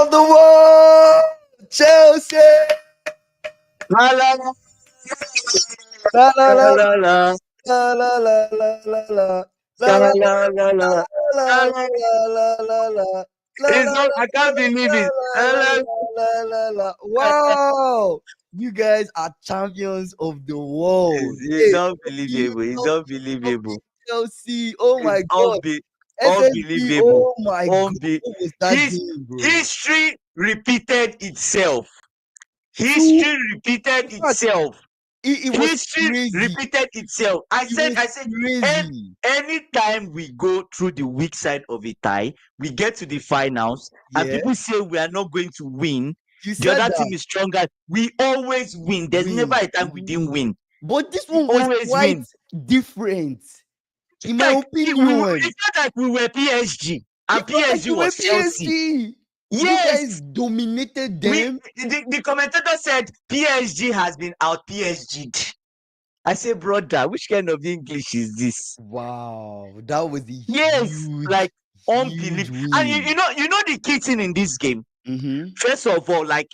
of the world, Chelsea. La la la La la la la la la la la la la la. la La la la la la la la. la la la. It's not. I can't believe it. Wow, you guys are champions of the world. It's Hey, unbelievable. It's unbelievable. Chelsea. Oh my It's God. SSB. unbelievable. Oh my God. What was that His game, bro? history repeated itself. Two- History repeated in fact, itself. it was History crazy. repeated itself. I said, Crazy. anytime we go through the weak side of a tie, we get to the finals, and Yeah. people say we are not going to win. You The said other that. team is stronger. We always win. There's never a time we didn't win. But this We one was always quite win. different. In my Like, opinion. it's not like we were PSG and It's not like PSG you were was Chelsea. PSG. You Yes, guys dominated them. the commentator said PSG has been out PSG'd. I say, brother, which kind of English is this? Wow, that was a Yes, huge, like huge unbelievable. win. And you know the key thing in this game. First of all, like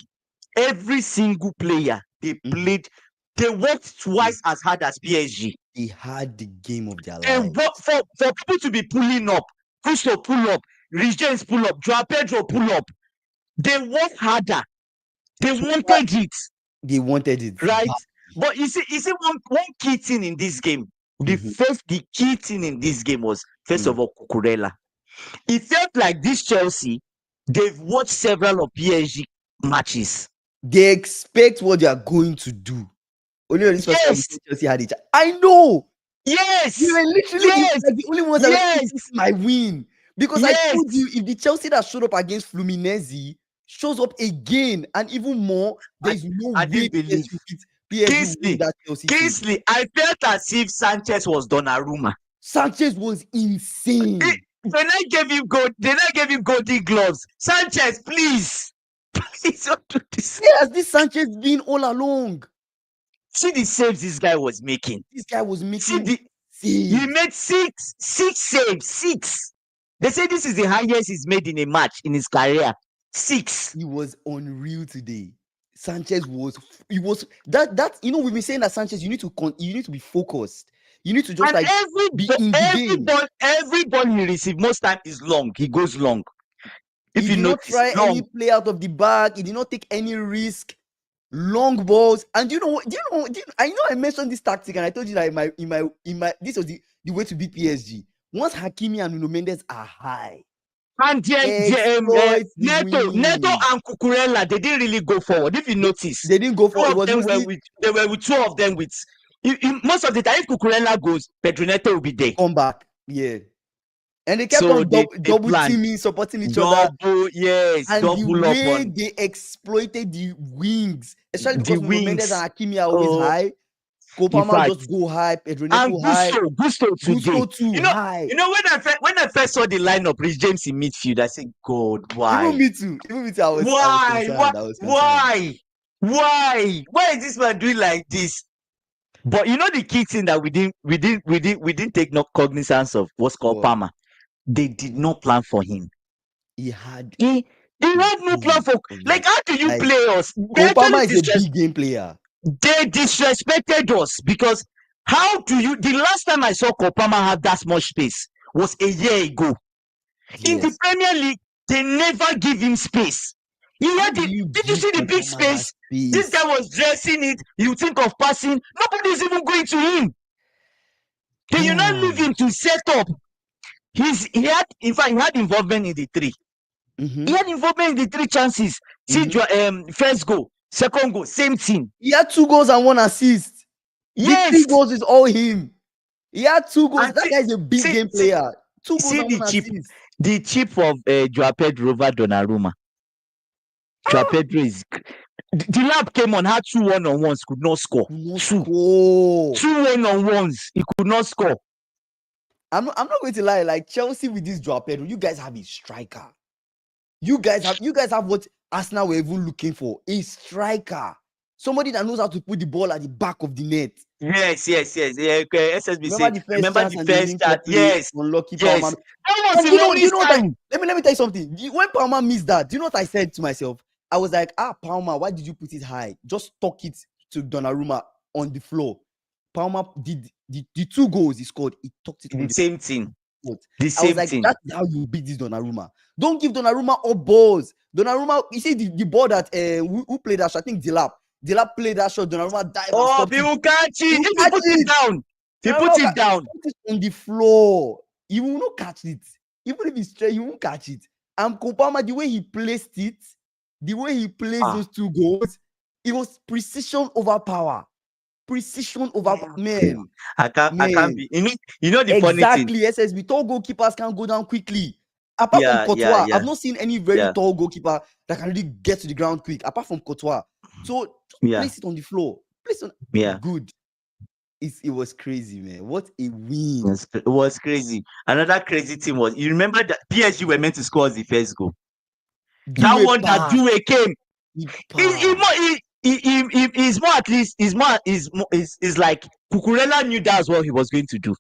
every single player they played, they worked twice as hard as PSG. They had the game of their They lives. work for people to be pulling up, Gusto pull up, Rich James pull up, Joao Pedro pull up. They work harder. They wanted it. They wanted it, right? But you see one key thing in this game. The key thing in this game was first of all Cucurella. It felt like this Chelsea, they've watched several of PSG matches. They expect what they are going to do. Only on this first time Yes, Chelsea had it. I know. yes, You were literally yes, like the only ones that were yes, saying, this is my win. Because I yes. told you, if the Chelsea that showed up against Fluminense shows up again and even more, there's no I way didn't believe. PSG will win that Chelsea team. Kingsley, I felt as if Sanchez was Donnarumma. Sanchez was insane. When I gave him golden gloves. Sanchez, please don't do this. Yes, this Sanchez been all along. See the saves this guy was making. This guy was making saves. He made six saves. 6. They say this is the highest he's made in a match in his career. 6. He was unreal today. Sanchez was that we've been saying that Sanchez, you need to be focused. You need to just and be in the game. Every ball he receives most time is long. He goes long. He did not try any play out of the bag. He did not take any risk. Long balls. And I know I mentioned this tactic and I told you that in my this was the way to beat PSG. Once Hakimi and Nuno Mendes are high. And Neto and Cucurella, they didn't really go forward. If you notice, they didn't go forward. They were with 2 of them with. Most of the time, if Cucurella goes, Pedro Neto will be there. Come back, yeah. And they kept on double teaming, supporting each other. Yes, and the way they exploited the wings, especially because Nuno Mendes and Hakimi are always high. Kopama just go high, Pedro Neto high. Gusto too high. You know when I first saw the lineup, Rich James in midfield, I said, God, why? Even me too. I was concerned. Why is this man doing like this? But you know the key thing that we didn't take no cognizance of was Kopama. They did not plan for him. He had no plan for. Like, how do you play us? Kopama is a big game player. They disrespected us because how do you? The last time I saw Kopama have that much space was a year ago. Yes. In the Premier League, they never give him space. Did you see the big space? This guy was dressing it. You think of passing. Nobody's even going to him. Then you not leave him to set up. He had involvement in the 3. He had involvement in the 3 chances. See, first goal, second goal, same thing. He had 2 goals and 1 assist. Yes. The 3 goals is all him. He had 2 goals. That guy is a big game player. 2 goals and 1 assist. The chip of Joao Pedro over Donnarumma. Joao Pedro is. The lab came on, had 2 1-on-1s, could not score. 2 1-on-1s, he could not score. I'm not going to lie. Like Chelsea with this Joao Pedro, you guys have a striker. You guys have what Arsenal were even looking for, a striker, somebody that knows how to put the ball at the back of the net. Yes. Yeah, okay. SSB say, Remember the first remember chance the and the first link up chat. play, Yes. unlucky Yes. Palmer. That was And in do you Henry's know what time. let me tell you something. When Palmer missed that, do you know what I said to myself? I was like, Palmer, why did you put it high? Just tuck it to Donnarumma on the floor. Palmer did the 2 goals he scored. He tucked it on The the same thing. floor. The I was same like, thing. that's how you beat this Donnarumma. Don't give Donnarumma up balls. Donnarumma, you see the ball that who played that shot? I think Delap played that shot. Donnarumma dive and stopped he it. will catch it. He will If he catch puts it it. down, he Donnarumma puts will it down. put it on the floor. He will not catch it. Even if it's straight, he won't catch it. And Kopama, the way he placed it, the way he placed those 2 goals, it was precision over power. Precision over man. I can't be. You know the funny thing. Exactly. SSB tall goalkeepers can go down quickly. Apart from Courtois, I've not seen any very tall goalkeeper that can really get to the ground quick. Apart from Courtois, so place it on the floor. Place on. Good. It was crazy, man. What a win! It was crazy. Another crazy thing was, you remember that PSG were meant to score the first goal. That one that Due came. He's more, at least is like Cucurella knew that's what he was going to do.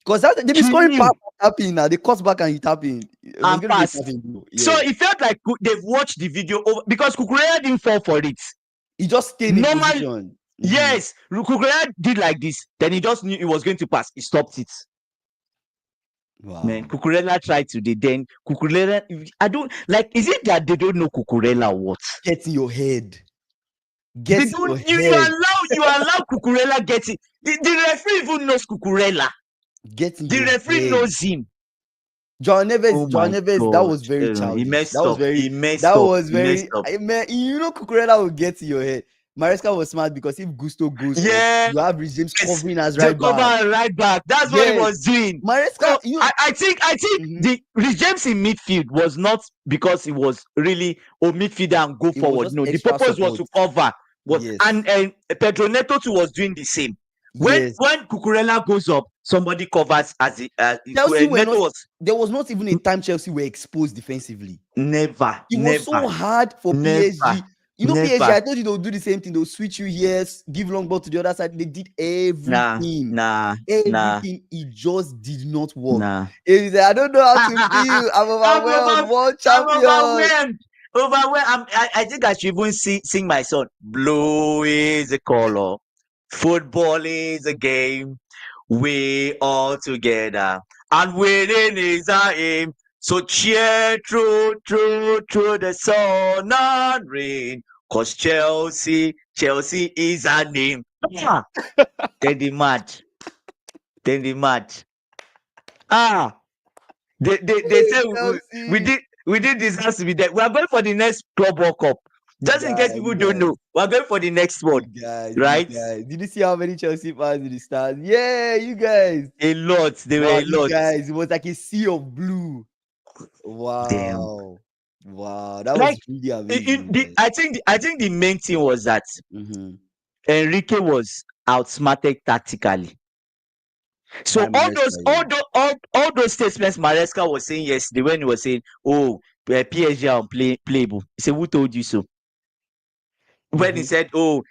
Because they be scoring pass and tapping now. They cut back and he tapping. It was going to be tapping. Yeah. So it felt like they've watched the video over, because Cucurella didn't fall for it. He just stayed in position. Yes, Cucurella did like this. Then he just knew he was going to pass. He stopped it. Wow. Man, Cucurella tried today. Then Cucurella, I don't like. Is it that they don't know Cucurella? What? Get in your head. You allow Cucurella get it. The referee even knows Cucurella. Get in the referee head. knows him. João Neves, that was very childish. He messed that was up. very. He messed that up. was He very. messed up. Man, you know, Cucurella will get to your head. Maresca was smart because if Gusto goes up, you have Rhys James covering as right back. That's what he was doing. Maresca, so I think the Rhys James in midfield was not because he was really a midfielder and go forward. No, the purpose was to cover. And Pedro Neto too was doing the same. When Cucurella goes up, somebody covers as Chelsea there was not even a time Chelsea were exposed defensively. Never. It was so hard for PSG. You know, PSG, I told you they'll do the same thing. They'll switch you here, give long ball to the other side. They did everything. Everything. It just did not work. I don't know how to feel. I'm overwhelmed. World champion. Overwhelmed. I think I should even sing my song. Blue is a color. Football is a game. We all together. And winning is our aim. So cheer through the sun and rain. Cause Chelsea is our name. Then the match. They say we did this has to be there. We are going for the next Club World Cup. Just in case people don't know, we are going for the next one. Right? Did you see how many Chelsea fans in the stands? Yeah, you guys. A lot. They were a lot. Guys, it was like a sea of blue. Wow. Damn. Wow. That was really amazing. I think the main thing was that Enrique was outsmarted tactically. So all those statements Maresca was saying yesterday when he was saying, PSG are playable. He said, who told you so? When he said, do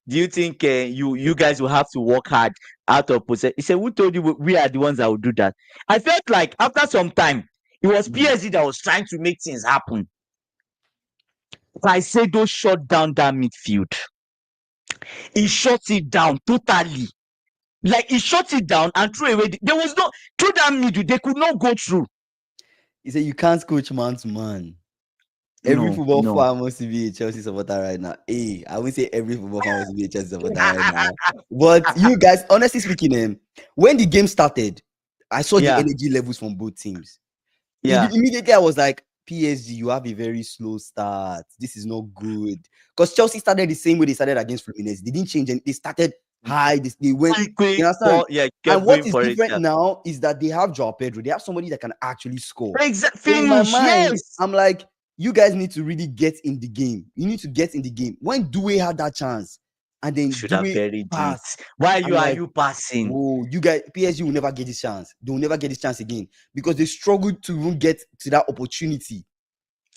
you think you guys will have to work hard out of possession? He said, who told you we are the ones that will do that? I felt like after some time, it was PSG that was trying to make things happen. Caicedo shut down that midfield. He shut it down totally. Like he shut it down and threw away. There was no through that middle. They could not go through. He said you can't coach man to man. Every football fan wants to be a Chelsea supporter right now. I wouldn't say every football fan wants to be a Chelsea supporter right now. But you guys, honestly speaking, when the game started, I saw the energy levels from both teams. Immediately I was like, PSG, you have a very slow start. This is not good. Because Chelsea started the same way they started against Fluminense. They didn't change and they started high. They went quick. You understand? And what is different now is that they have João Pedro. They have somebody that can actually score. Exactly. So in my mind, I'm like, you guys need to really get in the game. You need to get in the game. When Due had that chance, and then Due passed. Why are you passing? Oh, you guys, PSG will never get this chance. They will never get this chance again because they struggled to even get to that opportunity.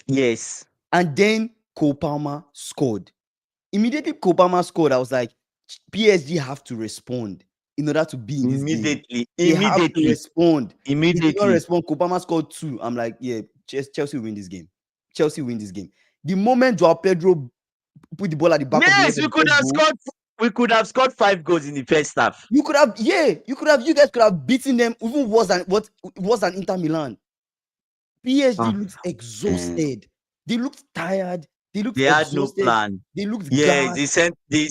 Yes. And then Cole Palmer scored. Immediately Cole Palmer scored, I was like, PSG have to respond in order to be in this game. They have to respond. They did not respond. Kopama scored 2. I'm like, yeah, Chelsea win this game. Chelsea win this game. The moment Joao Pedro put the ball at the back of the net, we could have scored 5 goals in the first half. You guys could have beaten them even worse than Inter Milan. PSG looked exhausted. They looked tired. They had no plan. They looked gassed. The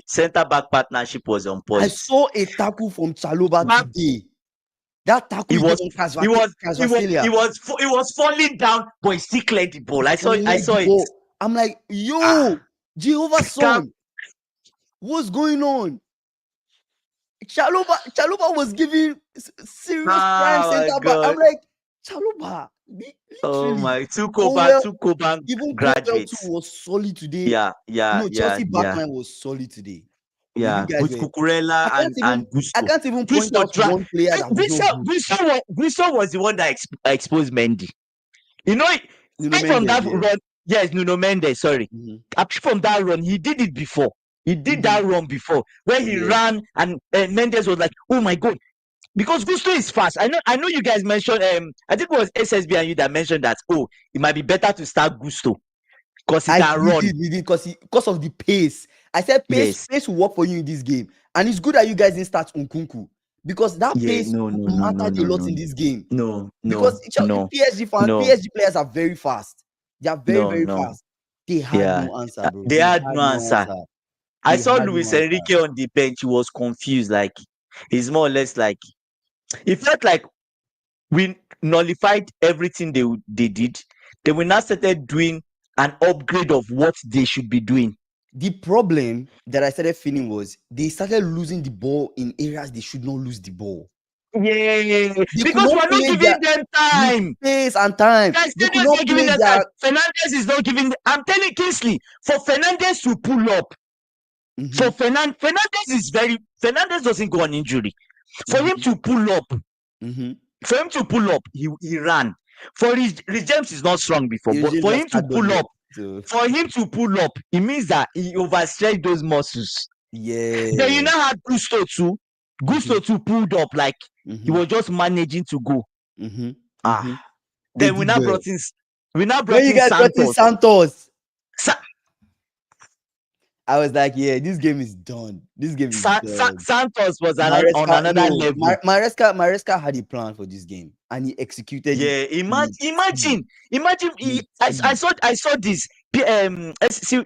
center back partnership was on point. I saw a tackle from Chalobah today. That tackle was falling down, but he still cleared the ball. I saw it. I'm like, yo, Jehovah's son, what's going on? Chalobah was giving serious prime center back. I'm like, Chalobah. Oh my, two Koban even graduates. Even was solid today. Chelsea backline was solid today. Yeah, with Cucurella and Gusto. I can't even point out one player that Gusto was the one that exposed Mendy. You know, from that run. Yes, Nuno Mendes, sorry. Apart from that run, he did it before. He did that run before where he ran and Mendes was like, oh my God. Because Gusto is fast. I know you guys mentioned, I think it was SSB and you that mentioned that, it might be better to start Gusto because he can run. Because of the pace. I said pace will work for you in this game. And it's good that you guys didn't start Nkunku. Because that pace mattered a lot in this game. Because PSG players are very fast. They are very fast. They had no answer, bro. They had no answer. I saw Luis Enrique on the bench. He was confused. Like, he's more or less like, it felt like we nullified everything they did. Then we now started doing an upgrade of what they should be doing. The problem that I started feeling was they started losing the ball in areas they should not lose the ball. Yeah, because we're not giving them time. Space and time. Guys, not giving them time. Fernandes is not giving. I'm telling Kingsley, for Fernandes to pull up, for Fernandes doesn't go on injury. For him to pull up, he ran. For his James is not strong before, but for him to pull up. For him to pull up, it means that he overstretched those muscles. Yeah. Then you now had Gusto too. Gusto too pulled up like he was just managing to go. Then we now brought in Santos. I was like, yeah, this game is done. This game is done. Santos was on another level. Maresca had a plan for this game and he executed. Yeah, imagine. I saw this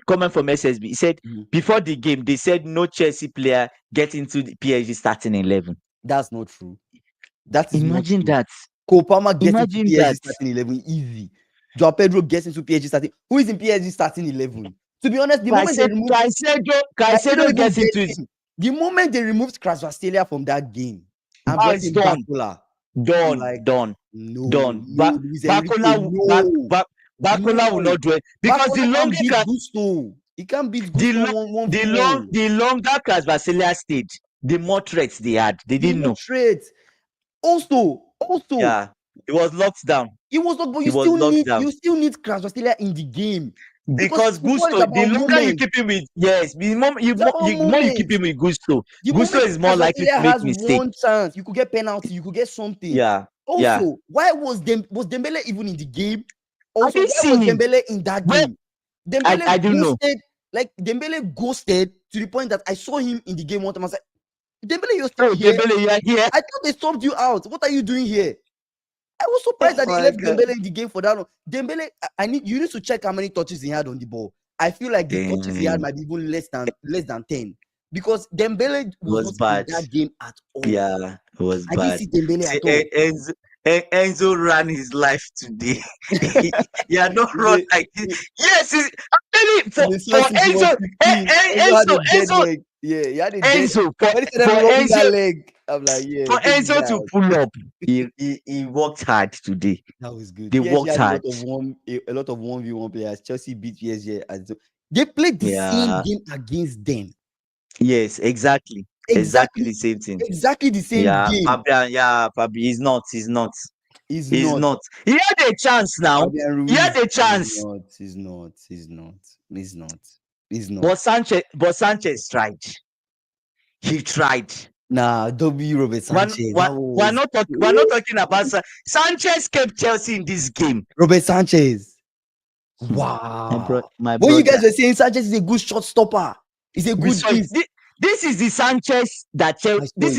comment from SSB. He said before the game, they said no Chelsea player get into the PSG starting 11. That's not true. That is imagine that. Kopama gets into PSG starting 11 easy. Joao Pedro gets into PSG starting. Who is in PSG starting 11? To be honest, the moment Caicedo gets into it. The moment they removed Krasvastelia from that game, it's done. Done. Bakola will not do it because the longer he can't beat Gusto. The longer Krasvastelia stayed, the more threats they had. They didn't know. Threats. Also. Yeah, it was locked down. It was not, but you still need Krasvastelia in the game. Because Gusto, the longer you keep him with, the more you keep him with Gusto, Gusto is more likely to make mistakes. One chance, you could get penalty, you could get something. Yeah. Also, why was Dembele even in the game? Also, why was Dembele in that game? I don't know. Like Dembele ghosted to the point that I saw him in the game one time. I was like, Dembele, you're still here. Dembele, you are here. I thought they stopped you out. What are you doing here? I was surprised that they left Dembele in the game for that long. Dembele, you need to check how many touches he had on the ball. I feel like the touches he had might be even less than 10. Because Dembele was not in that game at all. Yeah, it was bad. I didn't see Dembele at all. Enzo ran his life today. He had not run like this. Yes, I'm telling you, for Enzo. Yeah, he had a Enzo leg. I'm like, yeah. For Enzo to pull up, he worked hard today. That was good. They worked hard. A lot of 1v1 players. Chelsea beat PSG. They played the same game against them. Yes, exactly the same thing. Exactly the same game. Fabi, he's not. He's not. He had a chance now. He had a chance. He's not. But Sanchez tried. He tried. Nah, W Robert Sanchez. We're not talking about Sanchez kept Chelsea in this game. Robert Sanchez. Wow. My What you guys brother. were saying, Sanchez is a good shot stopper. He's a good This is the Sanchez that Chelsea. This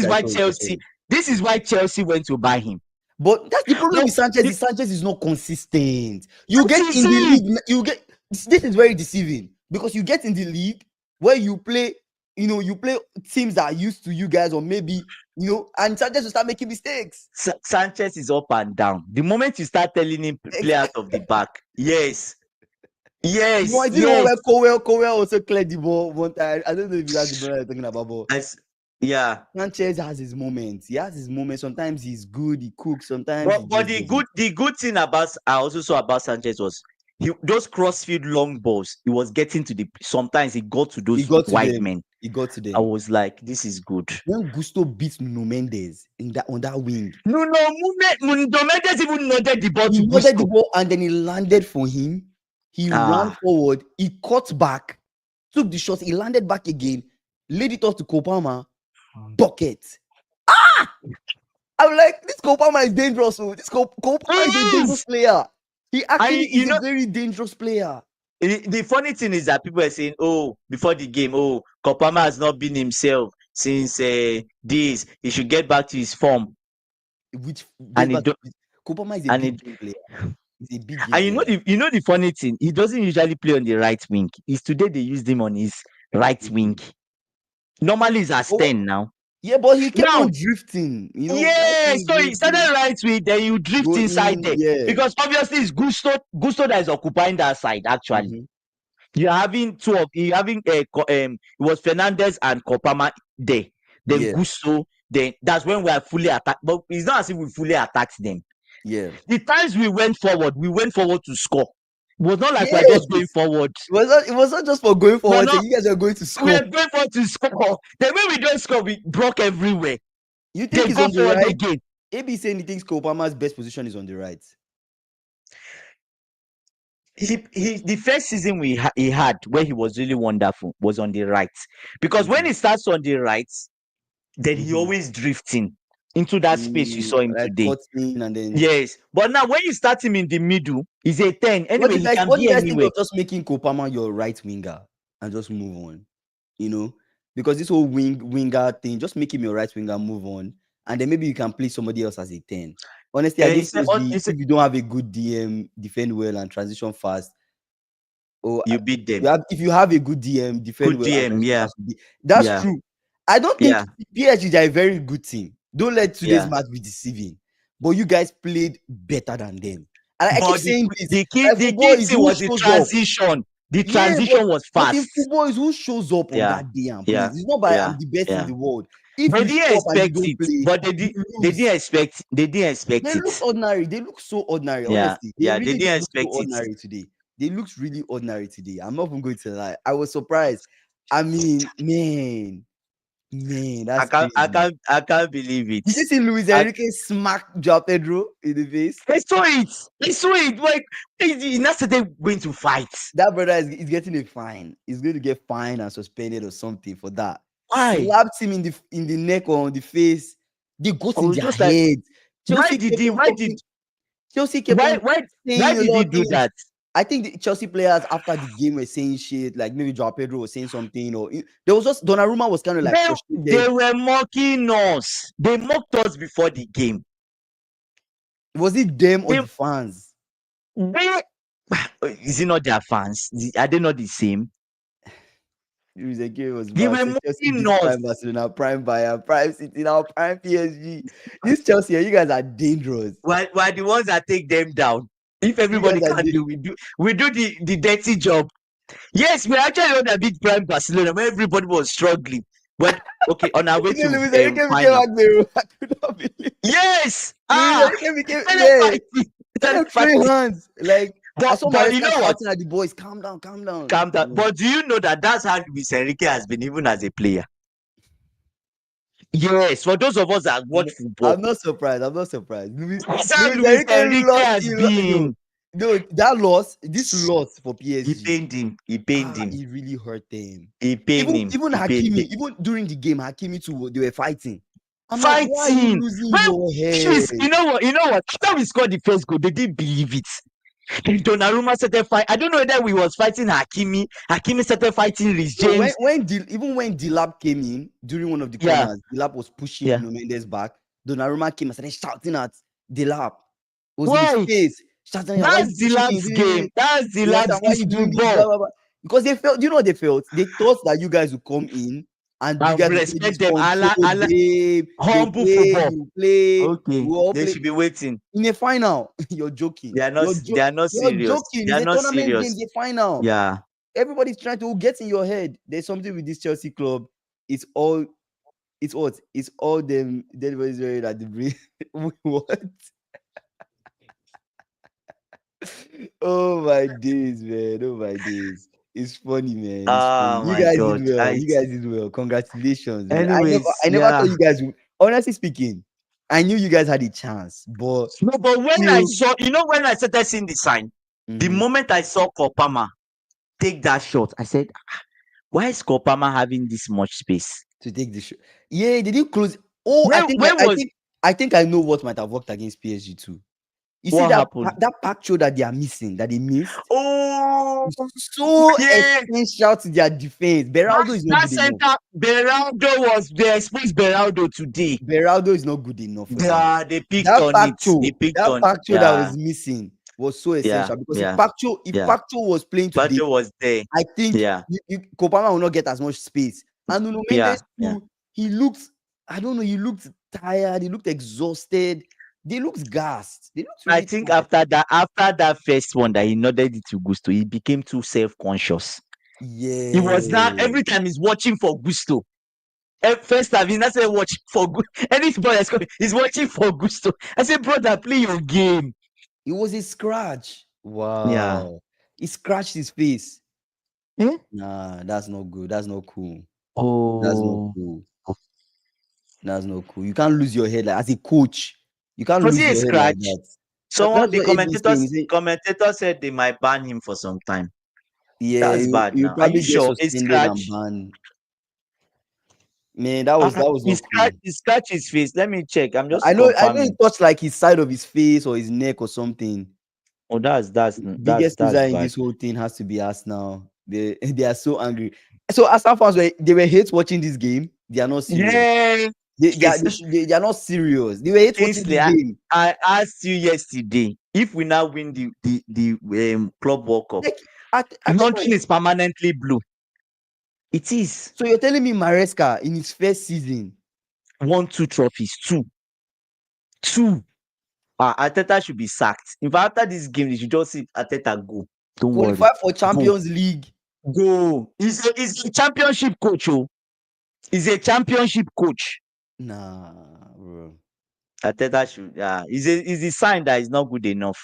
is why Chelsea went to buy him. But that's the problem with Sanchez. Sanchez is not consistent. You get in the league, you get this is very deceiving because you get in the league where you play, you play teams that are used to you guys, or maybe and Sanchez will start making mistakes. Sanchez is up and down. The moment you start telling him play out of the back, yes. Where Cowell also cleared the ball one time. I don't know if you guys know what I'm talking about, but yeah. Sanchez has his moments. He has his moments. Sometimes he's good. He cooks. Sometimes. But the good thing about I also saw about Sanchez was those crossfield long balls. He was getting to sometimes he got to those wide men. He got to them. I was like, this is good. When Gusto beats Nuno Mendes on that wing, Nuno Mendes even nodded the ball. He nodded the ball and then he landed for him. He ran forward. He cut back, took the shot. He landed back again, laid it off to Kopama. Bucket. I'm like, this Kopama is dangerous. This Kopama is a dangerous player. He actually is a very dangerous player. The funny thing is that people are saying, before the game, Kopama has not been himself since this. He should get back to his form. Kopama is a big player. He's a big and you know the funny thing, he doesn't usually play on the right wing. Today they used him on his right wing. Normally he's as 10 now. Yeah, but he kept on drifting. So he started right wing, then you drift inside there. Yeah. Because obviously it's Gusto that is occupying that side, actually. You're having it was Fernandez and Kopama there. Then Gusto, then that's when we are fully attacked. But it's not as if we fully attacked them. Yeah. The times we went forward to score. It was not like we're just going forward. It was not just for going forward. You guys are going to score. We are going forward to score. Then when we don't score, we broke everywhere. You think he's on the right? Again. AB saying he thinks Kopama's best position is on the right. The first season he had where he was really wonderful was on the right, because when he starts on the right, then he always drifting into that space you saw him today. And then... Yes, but now when you start him in the middle, he's a 10. Anyway, he can what be do you guys anywhere. think of just making Kopama your right winger and just move on? Because this whole winger thing, just make him your right winger, move on, and then maybe you can play somebody else as a 10. Honestly, I think if you don't have a good DM, defend well and transition fast, you beat them. If you have a good DM, defend good well. DM, that's true. I don't think PSG are a very good team. Don't let today's match be deceiving. But you guys played better than them. And I keep saying this. The key thing was the transition. The transition was fast. But in football is who shows up on that day and plays. It's not by I'm the best in the world. If they didn't expect it, but they didn't expect. They didn't expect it. They look ordinary. They look so ordinary. Honestly, they didn't expect it. Ordinary today. They looked really ordinary today. I'm not even going to lie. I was surprised. I mean, man, that's I can't believe it. Did you see Luis Enrique smack Joao Pedro in the face? I saw it. Like he's not going to fight. That brother is getting a fine. He's going to get fined and suspended or something for that. Why? Slapped him in the neck or on the face. They got in their head. Why did he do that? I think the Chelsea players after the game were saying shit, like maybe Joao Pedro was saying something, or there was just Donnarumma was kind of like they were mocking us. They mocked us before the game. Was it them or the fans? Is it not their fans? Are they not the same? They were mocking us. Prime Barcelona, Prime Bayern, Prime City, now Prime PSG. This Chelsea, you guys are dangerous. We're the ones that take them down. If everybody can do, we do the dirty job. Yes, we actually on a big Prime Barcelona where everybody was struggling. But okay, on our way to final. Yes. Three hands. Like, but you know what? The boys, calm down. But do you know that's how Luis Enrique has been even as a player? Yes, for those of us that watch football. I'm not surprised. Luis Enrique has been. No, this loss for He PSG, pained him. He pained him. it really hurt them. He pained him. Even He pained Hakimi, him. even during the game, Hakimi too, they were fighting. I'm like, why are you Fighting. losing Well, your head? you know what? After we scored the first goal, they didn't believe it. Then Donnarumma started fight. I don't know whether we was fighting Hakimi. Hakimi started fighting Rhys So James. when Dilap came in during one of the corners, Dilap was pushing Nuno Mendes back. Donnarumma came and started shouting at Dilap. It was in his face, shouting, "Why you That's pushing me? Dilap's game. That's Dilap's Why you doing this?" Blah, football. blah, blah. Because they felt, you know what they felt? They thought that you guys would come in and you I guys will play this respect them. controlled game. They'll Humble play, football. you play, Okay, we all they play. should be waiting. In a final, you're joking. They are not. They are not You're serious. joking. They It's are a not tournament game, serious. it's a final. Yeah. Everybody's trying to get in your head. There's something with this Chelsea club. It's all them. Everybody's ready at the break. What? Oh my days, man. Oh my days. It's funny, man. It's funny. Oh You my guys God. did well. You guys did well. Congratulations, man. Anyways, I never thought you guys would. Honestly speaking, I knew you guys had a chance, but no. But when I saw, when I started seeing the sign, the moment I saw Kopama take that shot, I said, why is Kopama having this much space to take the shot? Yeah, they didn't close. Oh, I think I know what might have worked against PSG too. You see what happened? that Pacho that they are missing, that they missed. Oh, so essential to their defense. Beraldo is not good enough. Beraldo was the exposed Beraldo today. Beraldo is not good enough for that. They picked that on Pacho, it. They picked that on Pacho that was missing was so essential because if Pacho was playing today, Pacho was there. I think Kopama will not get as much space. And Nuno Mendes too, he looked, I don't know, he looked tired, he looked exhausted. They looked gassed. They looked really I think tired. after that first one that he nodded it to Gusto, he became too self-conscious. Yeah. He was now every time he's watching for Gusto. First time he's not saying watch for any ball that's coming, he's watching for Gusto. I said, brother, play your game. It was a scratch. Wow. Yeah. He scratched his face. Eh? Nah, that's not good. That's not cool. Oh. That's not cool. That's not cool. You can't lose your head like as a coach. You can't lose your head like that. Someone, the commentator said they might ban him for some time. Yeah, that's bad. You now. probably get suspended and banned. Man, that was not cool. He scratched his face. Let me check. I'm just. I know he touched like his side of his face or his neck or something. Oh, that's biggest loser in this whole thing has to be Arsenal. They are so angry. So Arsenal fans they were hate watching this game. They are not serious. Yeah. They are not serious. They were hate watching this game. I asked you yesterday if we now win the Club World Cup. Nothing is permanently blue. It is. So you're telling me Maresca in his first season won 2 trophies? 2. Arteta should be sacked. In fact, after this game, they should just see Arteta go. Don't qualify worry. for Champions League. Go. He's a championship coach. He's a championship coach. Nah, bro. Arteta should. Is a sign that he's not good enough.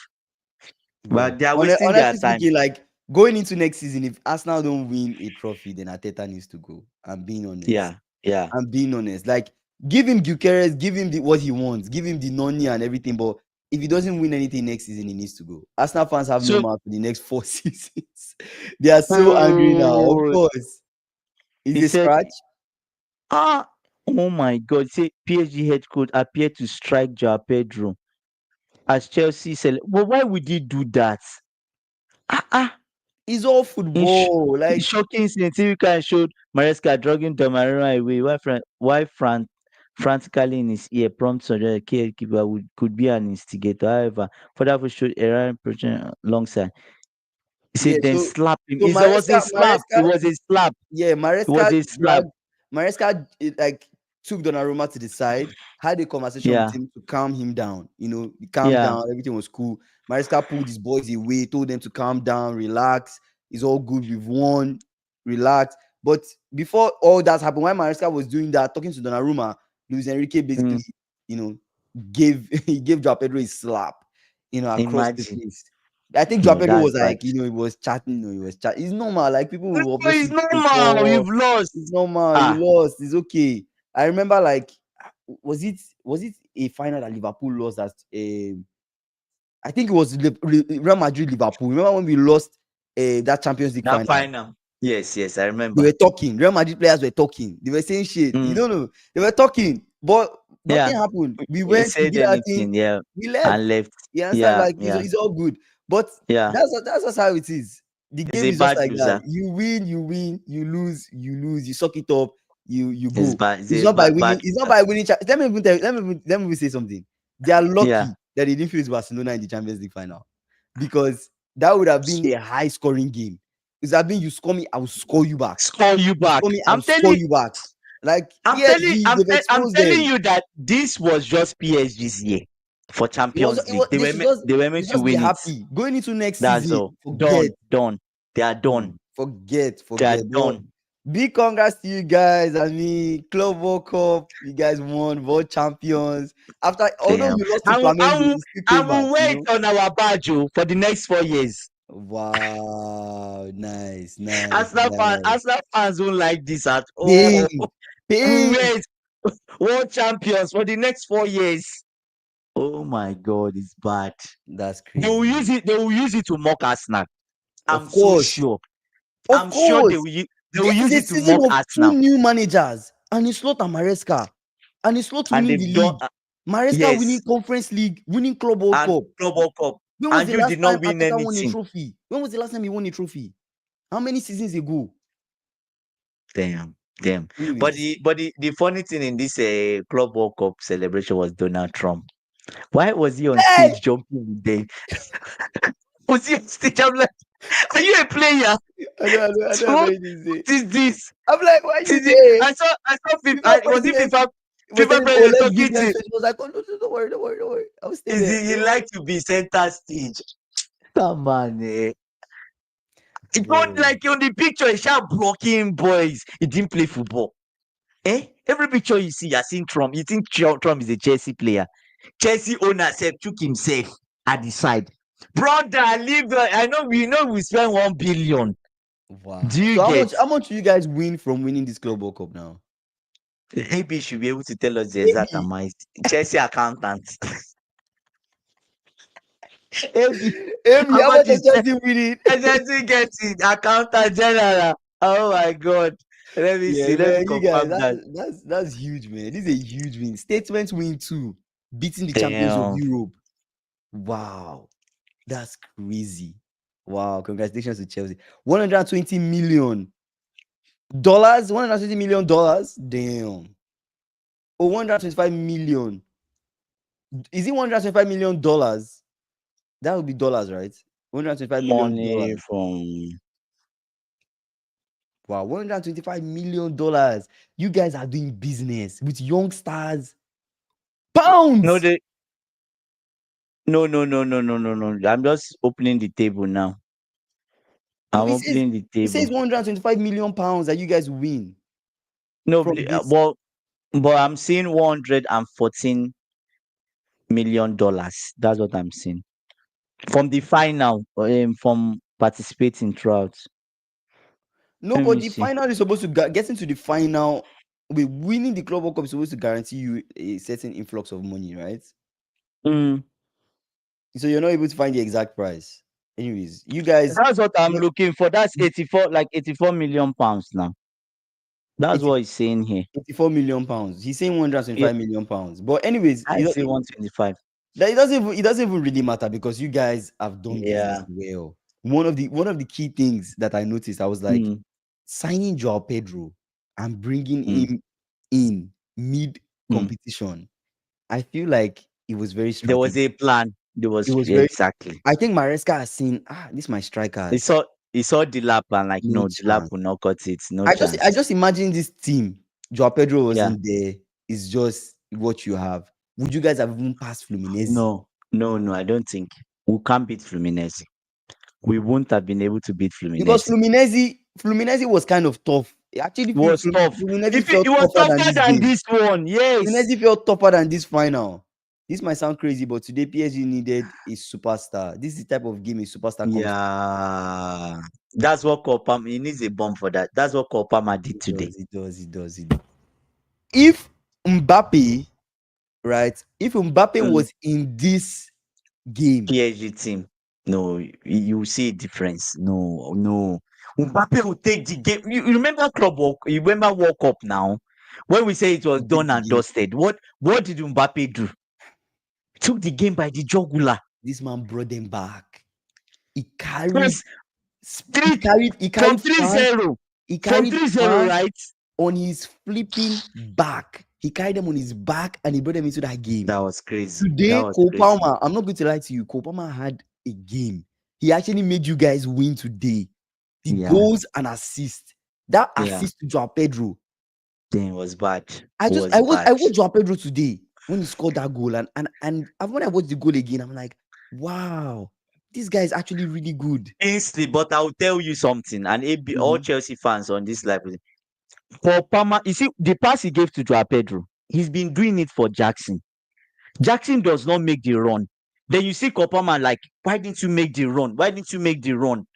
Bro. But they are wasting their time. Like going into next season, if Arsenal don't win a trophy, then Arteta needs to go. I'm being honest. Yeah. I'm being honest. Like, give him Gyökeres, give him what he wants, give him the Noni and everything. But if he doesn't win anything next season, he needs to go. Arsenal fans have no mouth for the next 4 seasons. They are so angry now. Of course. Is it scratch? Oh my God. Say PSG head coach appeared to strike Joao Pedro as Chelsea said. Well, why would he do that? It's all football. Like shocking Civica showed Maresca drugging Donnarumma away. Why frantically in his ear prompts the keeper could be an instigator. However, further showed Iran project alongside. He said then slap him. It was a slap. It was a slap. Yeah, Maresca like took Donnarumma to the side, had a conversation with him to calm him down. Calm down. Everything was cool. Maresca pulled his boys away, told them to calm down, relax. It's all good. We've won. Relax. But before all that happened, when Maresca was doing that, talking to Donnarumma, Luis Enrique basically, gave Joao Pedro a slap, across the face. I think Joao Pedro was like, he was chatting. It's normal. Like people will it's normal. You've lost. It's normal. You lost. It's okay. I remember, like, was it a final that Liverpool lost? That I think it was Real Madrid, Liverpool. Remember when we lost that Champions League That final? final. Yes, I They remember. were talking. Real Madrid players were talking. They were saying shit. You don't know. They were talking, but nothing happened. We He went, we said did our thing, anything, yeah, we left. and left. You understand? Yeah, Like it's all good. But yeah. that's just how it is. The He's game a is just bad like that. loser. You win, you win, you lose, you lose, you suck it up, you He's go. bad. He's It's a not by bad, winning, bad it's not loser. by winning. Let me even say something. They are Yeah. lucky that they didn't face Barcelona in the Champions League final, because that would have been a high scoring game. It would have been, you score me, I will score you back. Score you You back. score me, I'll I'm score telling you back. Like I'm telling PSG, they've I'm exposed telling them. you that this was just PSG's year for Champions It was League. They they were should just they were meant to be win it. happy. Going into next That's season, all. forget. Done. They are done. Forget. They are But done. big congrats to you guys. I mean, Club World Cup, you guys won, world champions. After, although Damn. you lost to Flamengo, you still I came will back, wait on our badge for the next 4 years. Wow, nice. Arsenal fans won't like this at all. Pain, We pain. wait world champions for the next 4 years. Oh my God, it's bad. That's They will crazy. use it. They will use it to mock Arsenal. I'm Of so course, sure. of I'm sure they course. will. They will This is use a it to season mock of two Arsenal. new managers, and it's not Maresca, and it's not And winning the they've done league. Maresca winning yes, Conference League, winning Club World and Cup. Global Cup, When was and the you last did time not win Arteta won a anything. trophy? When was the last time he won a trophy? How many seasons ago? Damn. But Anyways, the funny thing in this Club World Cup celebration was Donald Trump. Why was he on hey, stage jumping with them? Was he on stage? I'm like, are you a player? I don't So have what anything to say. is this? I'm like, why you Is it? there? I saw FIFA was it president was FIFA telling, oh, president let's give talking them to? space. He was like, oh, no, don't worry, don't worry, don't worry. I'll stay Is there. he like to be center stage? Come on, It not Bro, like on the picture, he shot blocking boys. He didn't play football. Every picture you see, you're seeing Trump. You think Trump is a Chelsea player. Chelsea owner took himself at the side. Brother, leave the, I know we spent 1 billion. wow. Do you So get? how much do you guys win from winning this Club World Cup now? AB should be able to tell us the exact Maybe, amount. Chelsea accountant. maybe, How how much much is is Chelsea winning? Chelsea getting? Accountant general. Oh my God. Let me Yeah, see. Let me man, you guys, confirm that. that's huge, man. This is a huge win. Statement win too, beating the champions of Damn. Europe. Wow, that's crazy. Wow, congratulations to Chelsea. $120 million. $120 million. Damn. Oh, 125 million. Is it $125 million? That would be dollars, right? $125 million. Money from Wow, $125 million. You guys are doing business with young stars. no, Pounds. no. I'm just opening the table now. No, I'm opening the it table. says £125 million that you guys win No, from this. but I'm seeing $114 million. That's what I'm seeing from the final. From participating throughout. No, Let but me the see. final is supposed to get into the final. Winning the Club World Cup is supposed to guarantee you a certain influx of money, right? Mm, So you're not able to find the exact price. Anyways, you guys, that's what I'm you know, looking for. That's 84 million pounds now. That's 80 what he's saying here. £84 million. He's saying Yeah, £125 million. But anyways, I say 125. it doesn't even really matter, because you guys have done business Yeah. well. One of the key things that I noticed, I was like, Mm, signing Joao Pedro and bringing mm, him in mid mm. competition. I feel like it was very There was strategic. a plan. There It was was very. exactly. I think Maresca has seen, this my He strikers. saw he saw the lap and like No no, the lap chance. will not cut it. No I chance. just imagine this team. Joao Pedro Yeah. wasn't there. It's just what you have. Would you guys have even passed Fluminense? No. I don't think we can't beat Fluminense. We wouldn't have been able to beat Because Fluminense. Fluminense was kind of tough. I actually It feel was tough. Fluminense If it felt was tougher than tougher this than game. this one, yes. Fluminense felt tougher than this final. This might sound crazy, but today PSG needed a superstar. This is the type of game a superstar comes to. Yeah. That's what Kopama. He needs a bomb for that. That's what Kopama did It today. does, it does, it does, it does. If Mbappe, right? If Mbappe Mm, was in this game. PSG team. No, you see a difference. No. Mbappe will take the game. You remember Club World? You remember World Cup now? When we say it was He take done the and game. dusted, what did Mbappe do? Took the game by the jugular. This man brought them back. He carried, Yes, he from carried fans. 3-0. He From carried 3-0, fans right? on his flipping back. He carried them on his back and he brought them into that game. That was crazy. Today, That was Cole crazy. Palmer, I'm not going to lie to you. Cole Palmer had a game. He actually made you guys win today. The goals and assists. That assist to Joao Pedro. Then it was bad. I watched Joao Pedro today when he scored that goal. And when I watched the goal again, I'm like, wow, this guy is actually really good. Instantly, but I'll tell you something, and all Chelsea fans on this live. For Palmer, you see, the pass he gave to Joao Pedro, he's been doing it for Jackson. Jackson does not make the run. Then you see Kopama like, why didn't you make the run? Why didn't you make the run?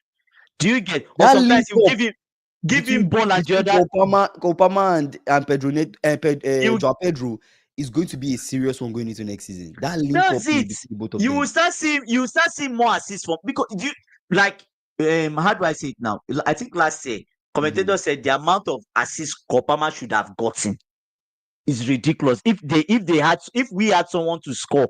Do you get? Or That sometimes you give him ball and the other. Kopama and Pedro, Joao Pedro is going to be a serious one going into next season. That link up between both of them. You will start seeing more assists from, because you like how do I say it now? I think last year commentator said the amount of assists Kopama should have gotten is ridiculous. If we had someone to score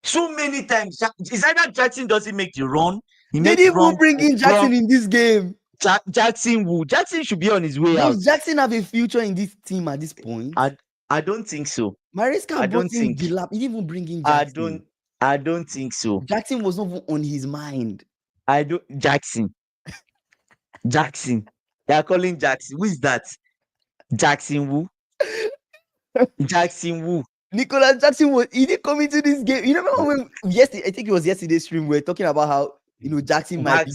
so many times, it's either Jackson doesn't make the run. They didn't even bring in Jackson in this game. Jackson should be on his way out. Does Jackson have a future in this team at this point? I don't think so. Maresca brought in Gilap. He didn't even bring in Jackson. I don't think so. Jackson was not even on his mind. Jackson. They are calling Jackson. Who is that? Jackson who? Jackson who? Nicolas Jackson he didn't come into this game. You remember when I think it was yesterday's stream, we were talking about how Jackson might be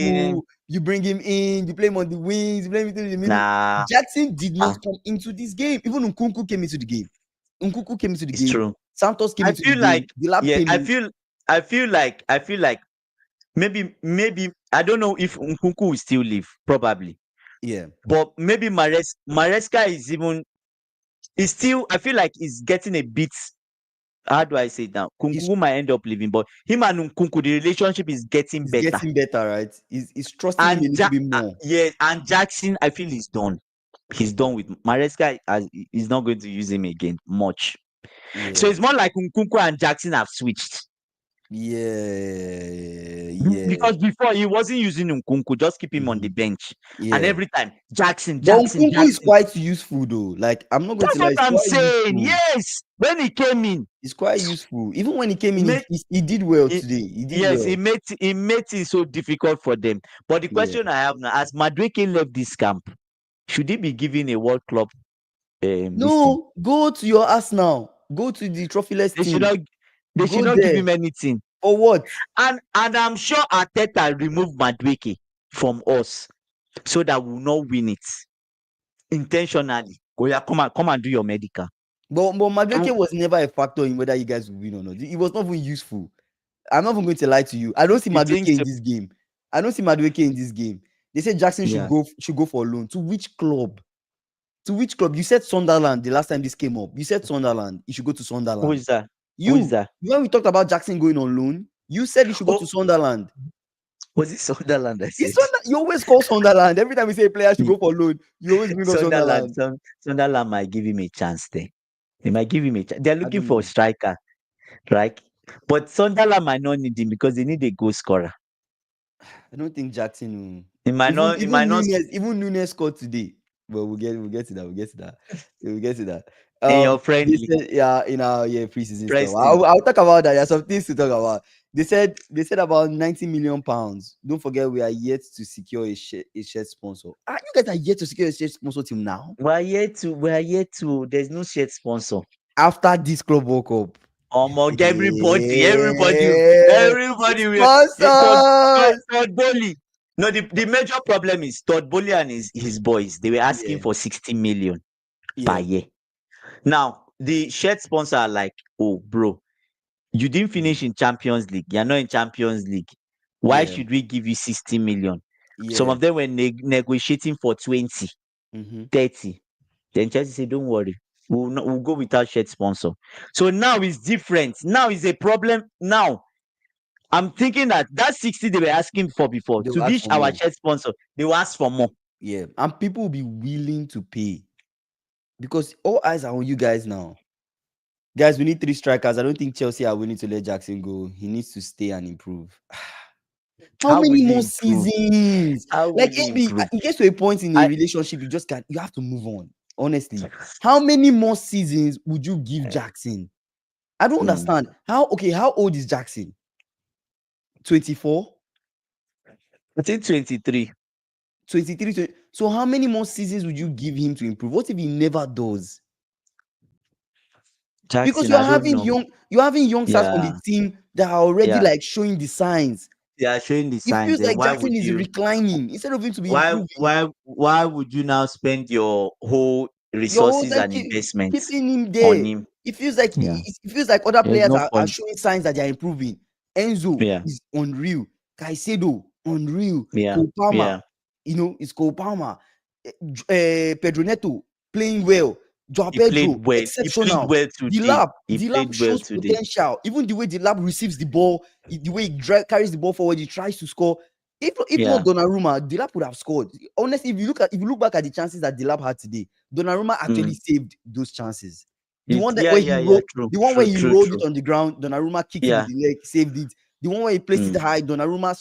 useful. You bring him in, you play him on the wings, you play him into the middle. Nah. Jackson did not come into this game. Even Nkunku came into the game. It's true. Santos came into the game. I feel like maybe I don't know if Nkunku will still live, probably. Yeah. But maybe Maresca is still, I feel like he's getting a bit, how do I say it now? Nkunku might end up leaving, but him and Nkunku, the relationship is getting better. Getting better, right? He's trusting him a little bit more. Yeah, and Jackson, I feel he's done. He's done with Maresca. He's not going to use him again much. Yeah. So it's more like Nkunku and Jackson have switched. Yeah. Because before he wasn't using Nkunku, just keep him on the bench. Yeah. And every time Jackson. Nkunku is quite useful though. Like, I'm not going to lie. That's what I'm saying. Useful. Yes. When he came in, it's quite useful. Even when he came in, he did well today. He made it so difficult for them. But the question I have now, as Madueke left this camp, should he be given a World Club? No, go to your ass now. Go to the trophyless team. They should not give him anything. For what? And I'm sure Arteta removed Madueke from us so that we'll not win it intentionally. Go yeah, come and do your medical. But Madueke was never a factor in whether you guys will win or not. It was not even useful. I'm not even going to lie to you. I don't see Madueke in this game. They said Jackson should go for a loan. To which club? You said Sunderland the last time this came up. You said Sunderland. You should go to Sunderland. Who is that? When we talked about Jackson going on loan, you said you should go to Sunderland. Was it Sunderland? You always call Sunderland. Every time we say a player should go for loan, you always bring up Sunderland. Sunderland might give him a chance there. They might give him a chance. They're looking for a striker, right? But Sunderland might not need him because they need a goal scorer. I don't think Jackson will. Even Nunes scored today. But we'll get to that. In your friendly. In our preseason stuff. I'll talk about that. There's some things to talk about. They said about 90 million pounds. Don't forget, we are yet to secure a shirt sponsor. You guys are yet to secure a shirt sponsor till now? We are yet to. There's no shirt sponsor. After this Club World Cup. Everybody will sponsor. Todd Bowley. No, the major problem is Todd Bowley and his boys. They were asking for 60 million per year. Now, the shirt sponsor are like, oh, bro, you didn't finish in Champions League. You're not in Champions League. Why should we give you 60 million? Yeah. Some of them were negotiating for 20, 30. Then Chelsea said, don't worry. We'll go without shirt sponsor. So now it's different. Now it's a problem. Now I'm thinking that 60 they were asking for before They'll to ask be for our more. shirt sponsor, they will ask for more. Yeah, and people will be willing to pay because all eyes are on you guys now. Guys, we need 3 strikers. I don't think Chelsea are willing to let Jackson go. He needs to stay and improve. How How will many he more improve? seasons? How will Like he maybe improve? it gets to a point in a I relationship, you have to move on. Honestly, how many more seasons would you give Jackson? I don't understand. How old is Jackson? 24? I think 23. 23. So how many more seasons would you give him to improve? What if he never does? Because Jackson, I don't know. you're having youngsters on the Yeah, team that are already yeah. like showing the signs. They are showing the It signs. feels Then like why Jackson would is you reclining instead of him to be why improving. why why would you now spend your whole Your whole resources time and investments keeping him on there. him? It feels like Yeah. other There's players no are point. showing signs that they are improving. Enzo Yeah, is unreal. Caicedo unreal. yeah, Cole Palmer, yeah. it's Cole Palmer. Pedro Neto playing well. Joao He Pedro played well. He played exceptional. well today. He Delap played well shows today. potential. Even the way Delap receives the ball, the way he carries the ball forward, he tries to score. If not Yeah. Donnarumma, Delap would have scored. Honestly, if you look back at the chances that Delap had today, Donnarumma actually Mm. saved those chances. Yeah, yeah, yeah. True, The one where true, he true, rolled it true. on the ground, Donnarumma kicked it with Yeah. the leg, saved it. The one where he placed it Mm. high, Donnarumma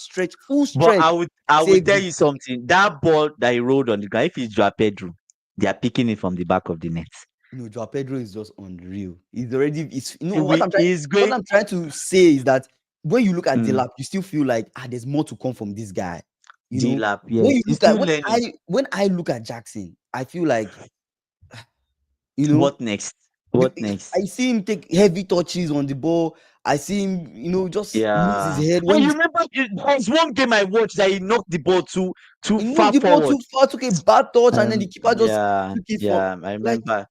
full But stretch, I would saved tell it. you something. That ball that he rolled on the ground, if it's Joao Pedro, they are picking it from the back of the net. No, Joao Pedro is just unreal. He's already. It's you know We is what going. I'm trying to say is that when you look at Mm. Delap, you still feel like there's more to come from this guy. You know, D-Lap, when yes. you He's look at still learning. when I look at Jackson, I feel like you know What next? What next? I see him take heavy touches on the ball. I see him, just lose his Yeah. head Oh, when you remember there was one game I watched that he knocked the ball too he moved far the ball forward. too far, took a bad touch, and then the keeper just Yeah, took it for yeah. I like remember.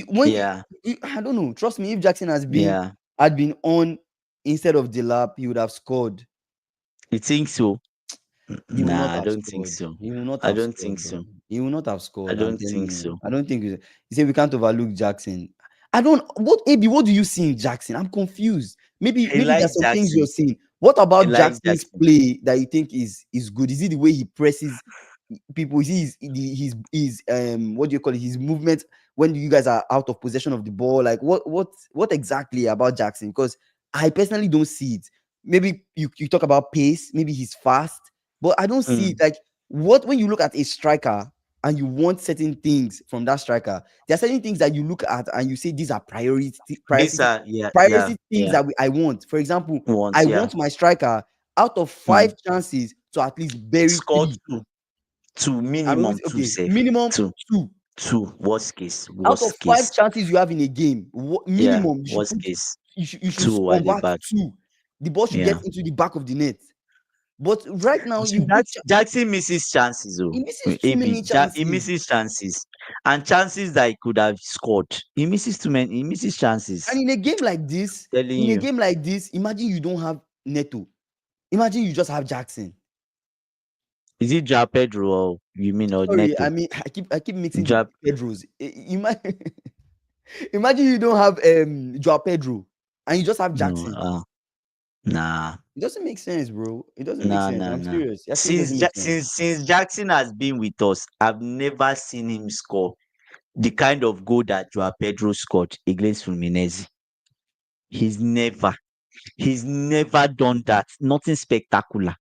when Yeah, I don't know. Trust me, if Jackson yeah. had been on instead of the lap, he would have scored. You think so? He will not Nah, I have don't think scored. so. He will not I have don't scored, think bro. so. He will not have I scored. I'm don't telling think you. so. I don't think he said we can't overlook Jackson. I don't what do you see in Jackson? I'm confused. I Maybe like there's some things you're Jackson. seeing. What I about like Jackson's Jackson. play that you think is good? Is it the way he presses people? Is it his what do you call it? His movement when you guys are out of possession of the ball? Like what exactly about Jackson? Because I personally don't see it. Maybe you talk about pace, maybe he's fast, but I don't see it. Mm. Like what when you look at a striker and you want certain things from that striker, there are certain things that you look at and you say these are These are yeah, yeah, priority things yeah. that I want. For example, I Once, yeah. want my striker out of Mm. 5 chances to at least bury Score 3. two I mean, minimum two okay, safe. minimum Two. 2. Two. Worst case. Out of Worst 5 case. chances you have in a game, Yeah. minimum Worst case. you should Two at the convert back. 2. The ball should Yeah. get into the back of the net. But right now, See, you put Jackson misses chances, oh. he misses too AB, many He chances. misses chances. And chances that he could have scored. He misses too many. He misses chances. And Telling in a you. game like this, imagine you don't have Neto. Imagine you just have Jackson. Is it Ja Pedro or you mean or Sorry, I Neto? mean I keep mixing the Ja Pedros. Imagine you don't have Joao Pedro and you just have no, Jackson. nah. It doesn't make sense, bro. It doesn't make Nah, sense. nah, I'm nah. serious. It actually doesn't make sense. Since Jackson has been with us, I've never seen him score the kind of goal that Joao Pedro scored against Fluminense. He's never, he's never done that. Nothing spectacular.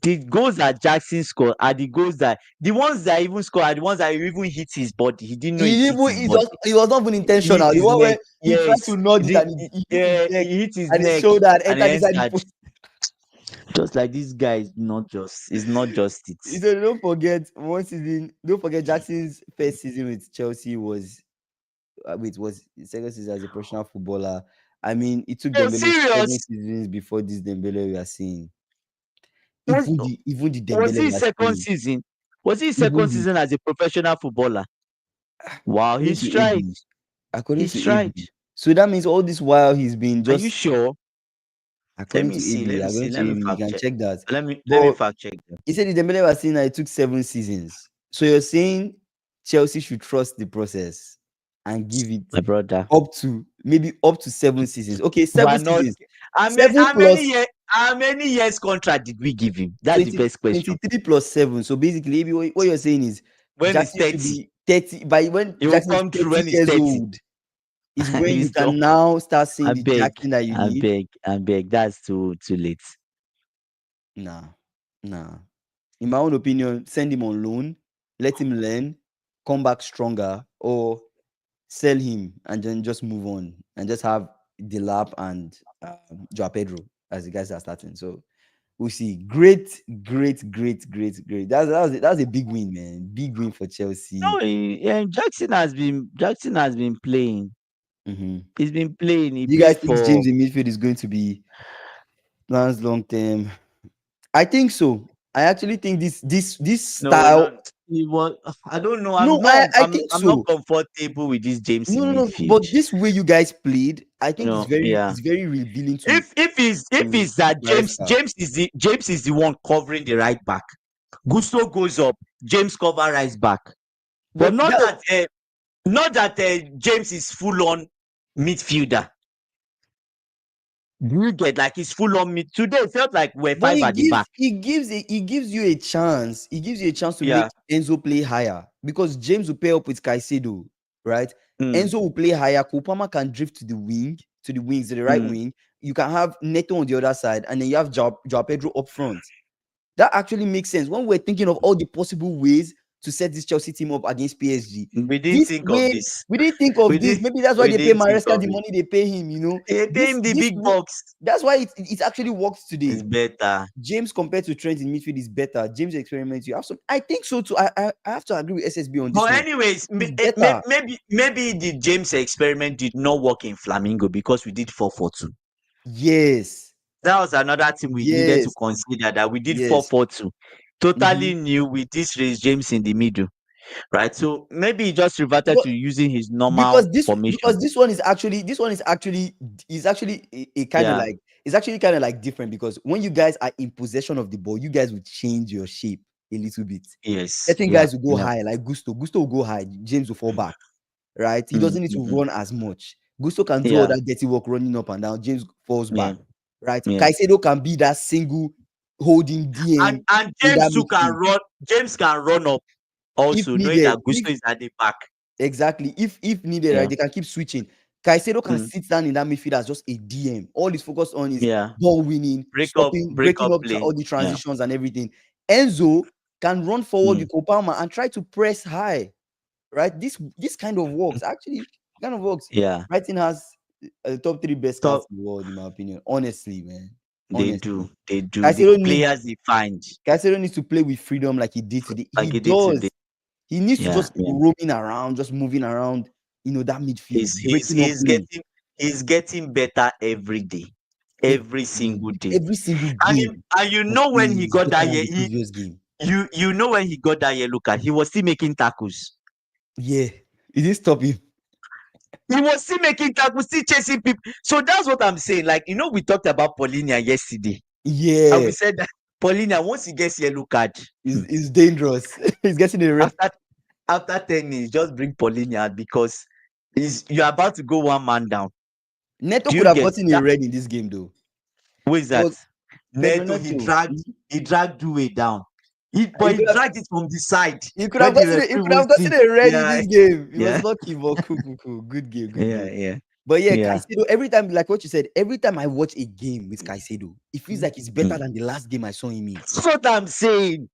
The goals that Jackson scored are the ones that even score are the ones that even hit his body. He didn't know it hit his body. It was not even He hit intentional. The his one neck. where he tried Yes. to nudge it and he hit his Yeah, neck he hit his and his neck shoulder and and he entered inside the entered. post. Just like this guy is not just it. So don't forget one season. Don't forget Jackson's first season with Chelsea was was his second season as a professional footballer. I mean, it took Oh, Dembele 7 serious? seasons before this Dembele we are seeing. Was Even the was Dembele he we are second seeing, season? Was he even second the season as a professional footballer? Wow, according he's to tried. AB, according He's to tried. AB. So that means all this while he's been Are you just sure? Let according me to see. Let AB, me see. according to Let me AB, you fact can check. check that. Let me But fact check them. he said the Dembele we are seeing that it took 7 seasons. So you're saying Chelsea should trust the process. and give it My brother. up to 7 seasons. Okay, 7 Not. seasons. 7 plus How many years contract did we give him? That's the 20, best question. 23 plus 7. So basically, maybe what you're saying is When he's Jackson should 30, be 30. By when he will Jackson is come through 30 when he's years 30. old, is when you He's done. can now start seeing I the beg, Jackson that you I need. beg, I beg. That's too late. Nah. In my own opinion, send him on loan, let him learn, come back stronger, or sell him and then just move on and just have Delap and Joao Pedro as the guys that are starting. So we'll see. Great. That's a big win, man. Big win for Chelsea. No, Jackson has been playing. Mm-hmm. He's been playing. He Do you guys played think for. James in midfield is going to be plans long term? I think so. I actually think this No, style. no. He was. I don't know. No, I think I'm not so. comfortable with this James in No. midfield. But this way you guys played, I think Yeah. it's very revealing to If it's that Maresca. James is the one covering the right back. Gusto goes up. James cover right back. But But that not that James is full on midfielder. Do you get, like, he's full on mid? Today it felt like we're but five at the back. he gives you a chance. He gives you a chance to make Yeah. Enzo play higher because James will pair up with Caicedo, right? Mm, Enzo will play higher. Kopama can drift to the wings, to the right mm. wing. You can have Neto on the other side, and then you have Joao Pedro up front. That actually makes sense when we're thinking of all the possible ways to set this Chelsea team up against PSG. We didn't This think of way, this. we didn't think of this. Maybe that's why We they pay didn't think Maresca of the it. money they pay him. You know, They pay him the big bucks. that's why it actually works today. It's better. James compared to Trent in midfield is better. James experiments. You have some. I think so too. I have to agree with SSB on this But one. anyways, It's better. maybe the James experiment did not work in Flamingo because we did 4-4-2. Yes. That was another thing we needed to consider, that we did 4-4-2. Totally new with this Reece James in the middle, right? So maybe he just reverted But to using his normal because formation. this one is actually a kind of Yeah. like, it's actually kind of like different because when you guys are in possession of the ball, you guys will change your shape a little bit. Yes. Certain Yeah. guys will go high, like Gusto will go high, James will fall back, right? He doesn't need to run as much. Gusto can do all Yeah. that dirty work running up and down, James falls back, right? Yeah. Caicedo can be that single holding DM And in that James too can midfield run. James can run up if also, knowing needed. that Gusto is at the back. Exactly. If needed, Yeah. right, they can keep switching. Caicedo can sit down in that midfield as just a DM. All he's focused on is Yeah. ball winning, Break breaking up up play. all the transitions and everything. Enzo can run forward with Kopama and try to press high. Right? This kind of works. Actually, kind of works. Yeah. Brighton has the top 3 best Top. cards in the world, in my opinion. Honestly, man. They do. The Caicedo players they find. Caicedo needs to play with freedom like he did today. Like He he did does. today. He needs to just be roaming around, just moving around, that midfield. He's getting better every day. Every single day. Every single game. And you know when he got that previous game. You know when he got that yellow card, he was still making tackles. Yeah. He didn't stop him. He was still making tackles, still chasing people. So that's what I'm saying. Like, we talked about Paulinho yesterday. Yeah. And we said that Paulinho, once he gets yellow card, it's dangerous. He's getting a red. After 10 minutes, just bring Paulinho out because you're about to go one man down. Neto could have gotten a red in this game, though. Who is that? Neto, he dragged Dewey down. But he dragged it from the side. He could have gotten a red in this game. He was lucky, but cool. Good game. Yeah. But Caicedo, every time, like what you said, every time I watch a game with Caicedo, it feels like it's better than the last game I saw him in. That's what I'm saying.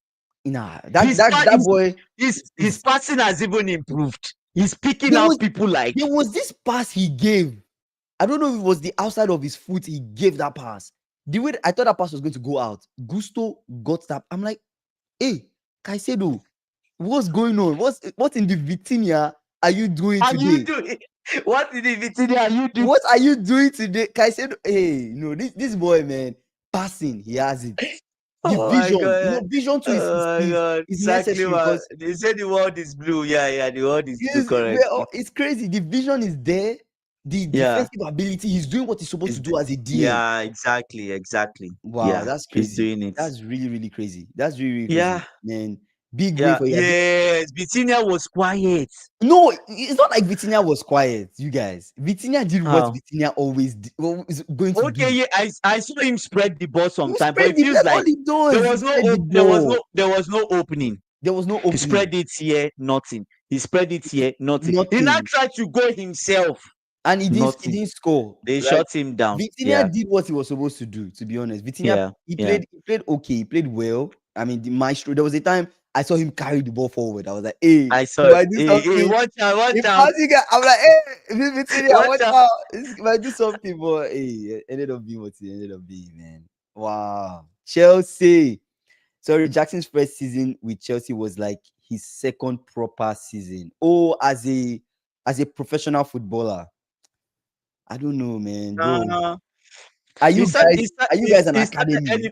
Nah, that boy, his passing has even improved. He's picking out people like. There was this pass he gave. I don't know if it was the outside of his foot he gave that pass. The way I thought that pass was going to go out, Gusto got that. I'm like, hey, Caicedo, what's going on? What in the Vitinha are you doing today? What in the Vitinha are you doing? What are you doing today? Caicedo, hey, this boy, man, passing, he has it. The vision, vision to his necessary because they say the world is blue. Yeah, the world is blue, correct. It's crazy. The vision is there. The defensive ability, he's doing what he's supposed to do as a DM. Yeah, exactly. Wow, that's crazy. He's doing it. That's really, really crazy. That's really, really crazy. Man, Big win for you guys. Yes, Vitinha was quiet. No, it's not like Vitinha was quiet, you guys. Vitinha did what How? Vitinha always is going to do. Okay, yeah, I saw him spread the ball You sometime, but spread it the feels That's all like he there does. He was spread the there was ball. no opening. There was no He opening. spread it here, nothing. He spread it here, nothing. He now Nothing. tried to go himself. And he Nothing. didn't score. They Like, shut him down. Vitinha did what he was supposed to do, to be honest. Vitinha, Yeah. he played okay, he played well. I mean, the maestro, there was a time I saw him carry the ball forward. I was like, hey, I he saw might do it. Hey, something. watch out, If watch out. I'm like, hey, Vitinha, Watch watch out. out. This might do something, but hey, it ended up being what it ended up being, man. Wow. Chelsea. Sorry, Jackson's first season with Chelsea was like his second proper season. Oh, as a professional footballer. I don't know, man, bro. Are you guys an academy?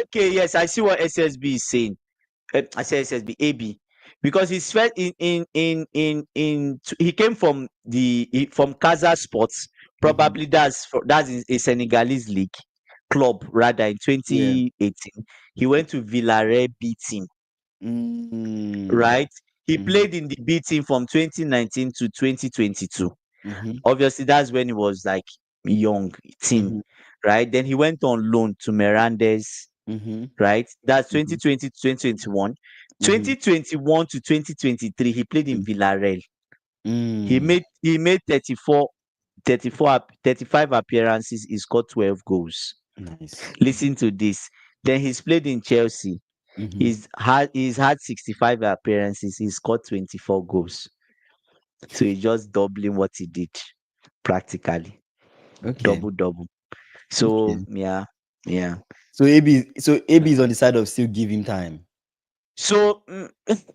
Okay, yes, I see what SSB is saying. I say SSB AB because he's first he came from from Casa Sports. Probably that's a Senegalese league club rather in Yeah. 2018. He went to Villarreal B team, right? He played in the B team from 2019 to 2022. Obviously, that's when he was like young teen, right? Then he went on loan to Mirandes, right? That's 2020 to 2021. 2021 to 2023, he played in Villarreal. He made 35 appearances. He scored 12 goals. Nice. Listen to this. Then he's played in Chelsea. He's had 65 appearances. He scored 24 goals. So he's just doubling what he did practically. Okay. Double. So yeah. So AB is on the side of still give him time. So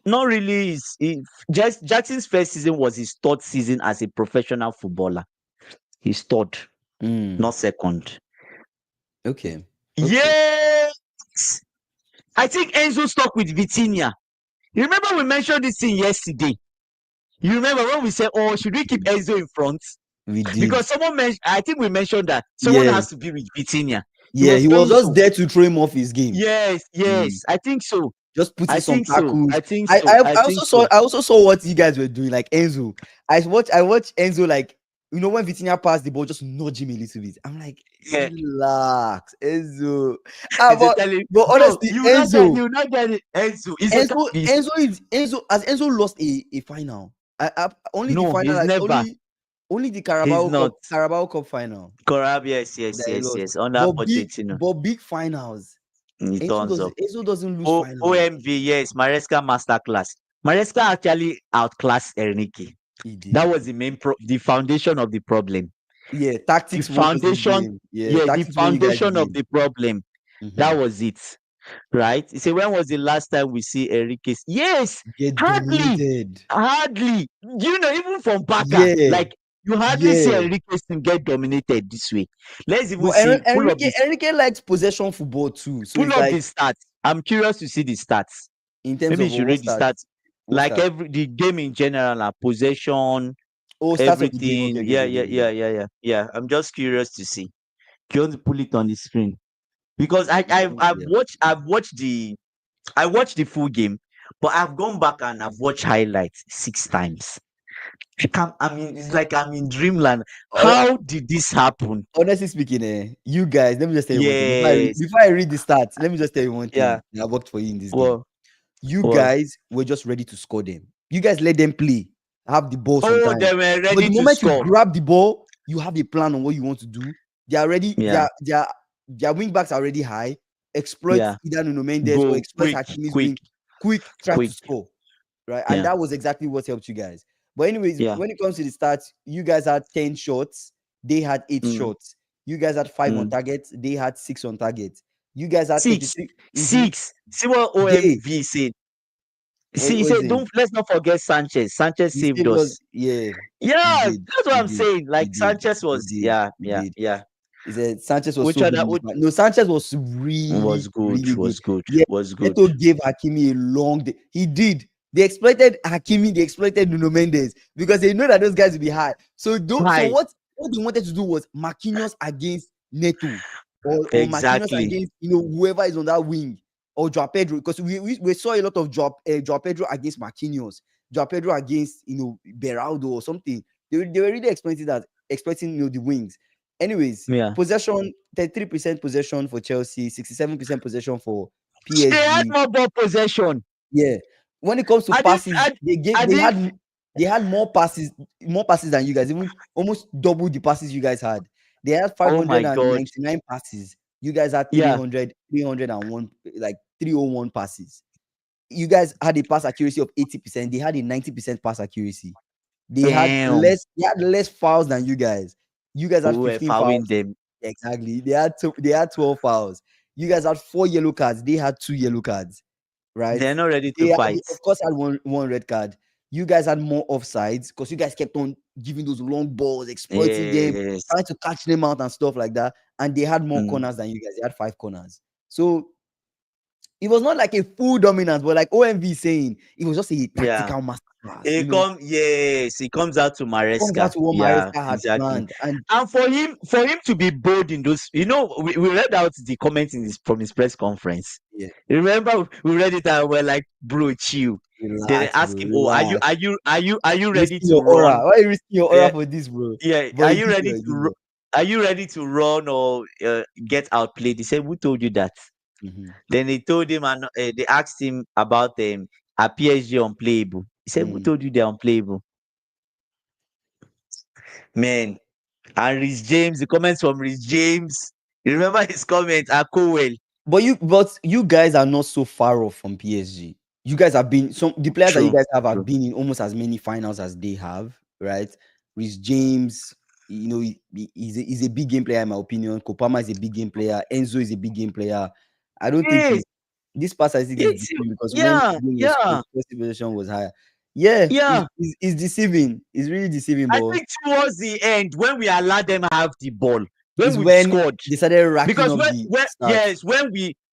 not really. Just Jackson's first season was his third season as a professional footballer. His third, not second. Okay. Yes, I think Enzo stuck with Vitinha. You remember we mentioned this thing yesterday. You remember when we said, "Oh, should we keep Enzo in front?" We did. Because someone mentioned. I think we mentioned that someone has to be with Vitinha. He was just there to throw him off his game. Yes. I think so. Just put in some tackles. I think so. I also saw what you guys were doing, like Enzo. I watched Enzo, like, you know, when Vitinha passed the ball, just nudge him a little bit. I'm like, relax, Enzo. But honestly, Enzo, you not get it. Enzo has Enzo lost a final? Only the final, like, never. Only the Carabao Cup final. Yes. Under Pochettino. But big finals. Enzo doesn't lose finals. OMV, yes. Maresca masterclass. Maresca actually outclassed Enrique. That was the main the foundation of the problem. Yeah, tactics. The foundation. The foundation of the problem. That was it. Right? You say, when was the last time we see Enrique? Yes, hardly. You know, even from Baka, like, you hardly see Enrique get dominated this way. Let's even see. Enrique likes possession football too. So pull up the stats. I'm curious to see the stats. In terms Maybe of you should read the stats. Like the game in general, possession, everything. Yeah. I'm just curious to see. You want to pull it on the screen because I've watched the full game, but I've gone back and I've watched highlights 6 times. I mean, it's like I'm in dreamland. How did this happen? Honestly speaking, you guys, let me just tell you one thing. Before I read the stats, let me just tell you one thing. I worked for you in this game. You guys were just ready to score them. You guys let them play, have the ball sometimes. They were ready but the moment to score. You grab the ball, you have a plan on what you want to do. They are ready. Their wing backs are already high. Exploit either Nuno Mendes or exploit Hakimi's wing. Quick, try to score. Right? And that was exactly what helped you guys. But anyways, when it comes to the stats, you guys had 10 shots. They had 8 shots. You guys had 5 on target. They had 6 on target. You guys had 6. See what OMV said. He said, let's not forget Sanchez. Sanchez saved us. Yeah, that's what I'm saying. Like, Sanchez was, yeah. He said Sanchez was so good. No, Sanchez was really good. Yeah, Neto gave Hakimi a long day. He did. They exploited Hakimi. They exploited Nuno Mendes because they know that those guys will be high. So what they wanted to do was Marquinhos against Neto, or Marquinhos against whoever is on that wing, or Joao Pedro, because we saw a lot of Joao Pedro against Marquinhos, Joao Pedro against Beraldo or something. They were really expecting the wings. Anyways, possession 33% possession for Chelsea, 67% possession for PSG. They had more ball possession. Yeah, when it comes to passes, they had more passes than you guys, even almost double the passes you guys had. They had 599 passes. You guys had 301, like 301 passes. You guys had a pass accuracy of 80%. They had a 90% pass accuracy. They had less fouls than you guys. You guys had 15 fouls. Them. Exactly. They had 12 fouls. You guys had 4 yellow cards. They had 2 yellow cards. Right? They're not ready to fight. They, of course, had one red card. You guys had more offsides because you guys kept on giving those long balls, exploiting them, trying to catch them out and stuff like that. And they had more corners than you guys. They had 5 corners. So it was not like a full dominance, but like OMV saying, it was just a tactical masterclass. It comes out to Maresca. Comes out to what Maresca had planned. And for him to be bold in those, we read out the comments from his press conference. Yeah. Remember, we read it and we're like, bro, chill. They ask him, are you ready to run? Why are you risking your aura for this, bro? Yeah, are you ready to run or get outplayed? He said, who told you that? Mm-hmm. Then they told him, and they asked him about are PSG unplayable. He said, who told you they're unplayable? Man, and Rhys James, the comments from Rhys James, you remember his comment are cool. But you guys are not so far off from PSG. You guys have been the players that you guys have been in almost as many finals as they have, right? Rhys James, he's a big game player in my opinion. Kopama is a big game player. Enzo is a big game player. I don't think this pass I think is deceiving because when possession was higher. It's deceiving. It's really deceiving. I think towards the end, when we allowed them have the ball, when we scored, they started racking up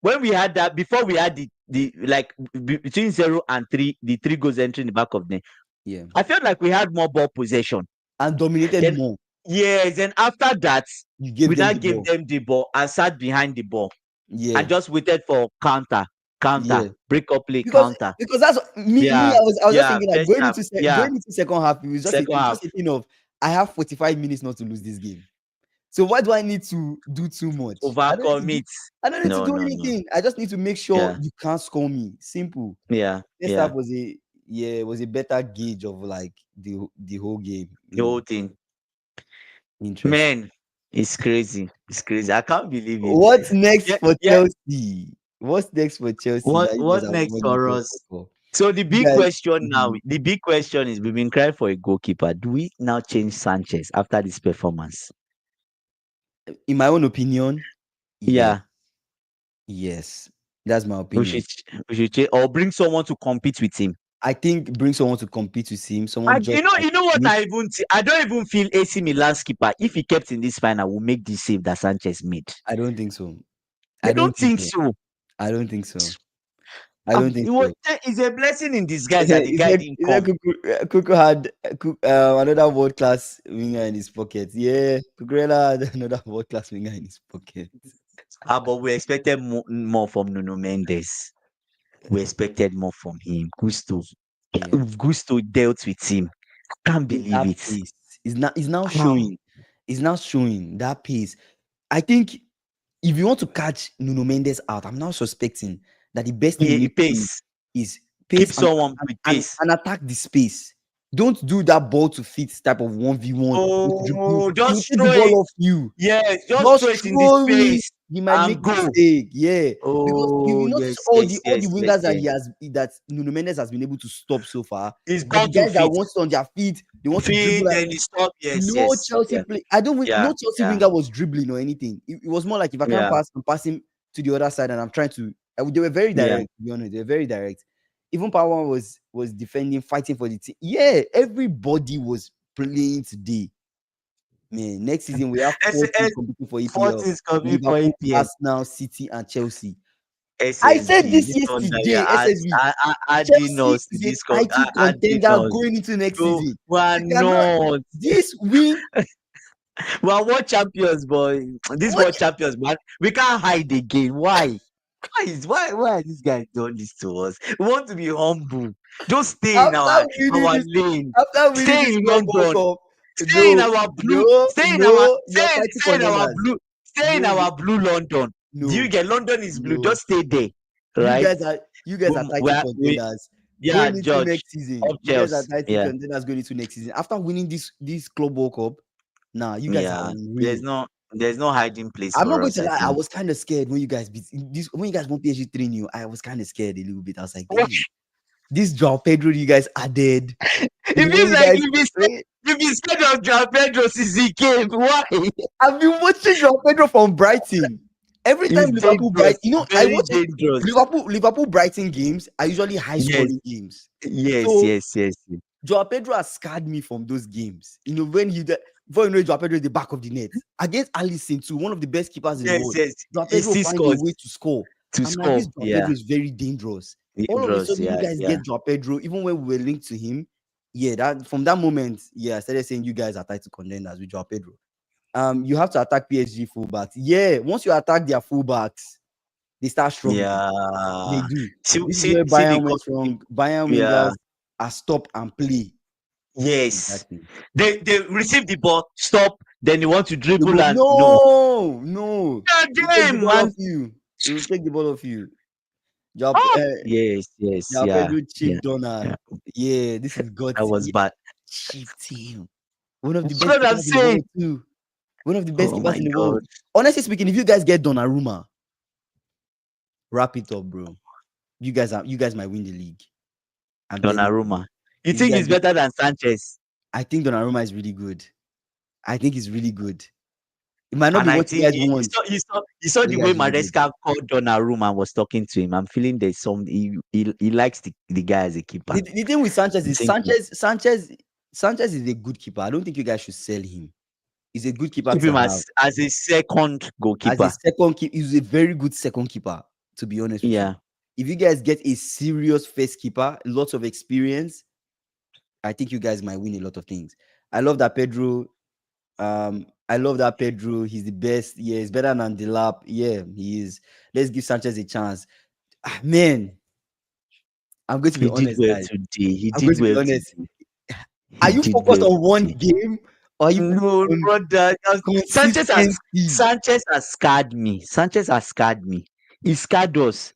when we had that, before we had the like between 0 and 3, the 3 goals entering the back of them. Yeah, I felt like we had more ball possession and dominated more. Yes, and after that, we gave them the ball and sat behind the ball. Yeah, and just waited for counter, break up play, counter. Because that's me. I was just thinking that going into second half, it was just a thing of I have 45 minutes not to lose this game. So why do I need to do too much? Overcome it. I don't need to do anything. I just need to make sure you can't score me. Simple. This half was a better gauge of like the whole game. The whole thing. Interesting. Man, it's crazy. It's crazy. I can't believe it. What's next for Chelsea? What's next for Chelsea? What's next for us? So the big question now, the big question is, we've been crying for a goalkeeper. Do we now change Sanchez after this performance? In my own opinion, yes, that's my opinion. We should change, or bring someone to compete with him. I think bring someone to compete with him. Someone you know what I don't even feel AC Milan's keeper, if he kept in this final, will make the save that Sanchez made. I don't think so. I don't think so. I don't think so. It's a blessing in disguise that the guy didn't come. Cuckoo had another world class winger in his pocket. Yeah, Cucurella had another world class winger in his pocket. But we expected more from Nuno Mendes. We expected more from him. Gusto dealt with him. I can't believe it. It's now showing. It's now showing that pace. I think if you want to catch Nuno Mendes out, I'm now suspecting that the best thing is pace. Keep someone with pace and attack the space. Don't do that ball to fit type of 1v1. Just throw the ball off you. Yes, just throw it in the space. He might make a mistake. Yeah. Because you notice all the wingers that Nuno Mendes has been able to stop so far. He's got the guys that want on their feet. They want to dribble. Then he stop. Chelsea play. No Chelsea winger was dribbling or anything. It was more like if I can't pass him to the other side and I'm trying to. They were very direct. To be honest, they were very direct. Even Power was defending, fighting for the team. Yeah, everybody was playing today. Man, next season we have 4 teams competing for EPL. Arsenal, City, and Chelsea. SSB, I said this yesterday. SSB. Chelsea is a title contender going into next season. Not. This win. We are world champions, boy. World champions, man. We can't hide again. Why? why are these guys doing this to us? We want to be humble. Just stay in After winning our this, lane. after winning Stay this in Club World London. Cup, Stay in no, our blue. no, Stay in our no, you're fighting stay in our contenders. blue. Stay in No, our blue London. Do you no, get London is blue? no. Just stay there, You right? guys are you guys are title We contenders yeah, going into George next season. of You guys are Chelsea. title Yeah, contenders going into next season. After winning this Club World Cup, nah, you guys are yeah. unreal. There's no hiding place I'm not for going us. to I lie. I think. was kind of scared when you guys beat this. When you guys won PSG 3-0, I was kind of scared a little bit. I was like, damn, this João Pedro you guys added. It When feels you like guys, you've been scared of Joao Pedro since he came. Why? I've been watching João Pedro from Brighton. Every time He's Liverpool dangerous. Brighton, you know, I Very watch it. dangerous. Liverpool Brighton games are usually high Yes, scoring games. yes, So yes, yes. Joao Pedro has scarred me from those games. You know, before you know Joao Pedro is the back of the net. Against Alisson too, one of the best keepers in the Yes, world. yes. Joao He Pedro still find a scores way to score. to I'm like, this score. Joao Yeah. Pedro is very dangerous. All of a Dangerous. sudden, you Yeah, guys yeah. get Joao Pedro, even when we were linked to him. Yeah, that from that moment, yeah, I started saying you guys are title contenders with Joao Pedro. You have to attack PSG fullbacks. Yeah, once you attack their fullbacks, they start struggling. They Yeah. do. See, This is see, where see the Bayern went wrong. Bayern yeah. wingers are stop and play. Yes. Exactly. They receive the ball, stop, then they want to You dribble go, and no. no. Yeah, We'll take the game, ball man. off you. We'll take the ball off you. Oh, yes, yes, Joao yeah, Pedro yeah, cheap donor. yeah. Yeah, this is God. That was Yeah, bad. cheap team. One of the That's best what I'm keepers in the saying. world, too. One of the best Oh keepers my in the God. world. Honestly speaking, if you guys get Donnarumma, wrap it up, bro. You guys might win the league. I'm telling you. Donnarumma. You If you think guys he's better than Sanchez? I think Donnarumma is really good. I think he's really good. It might not be And I what you think guys want. you saw But the you way guys really good. Maresca called Donnarumma and was talking to him. I'm feeling there's some he likes the guy as a keeper. The thing with Sanchez is Thank you. Sanchez is a good keeper. I don't think you guys should sell him. He's a good keeper Keep to him have. as a second As a goalkeeper. second keeper, he's a very good second keeper, to be honest with you. Yeah. If you guys get a serious first keeper, lots of experience, I think you guys might win a lot of things. I love that Pedro. He's the best. Yeah, he's better than Delap. Yeah, he is. Let's give Sanchez a chance. Man, I'm going to be He did honest, well guys. today. He I'm going did to be well honest. today. Are He you did focused well on one today. game or are you No, on brother. consistency? Sanchez has scarred me. Sanchez has scarred me. He scarred us.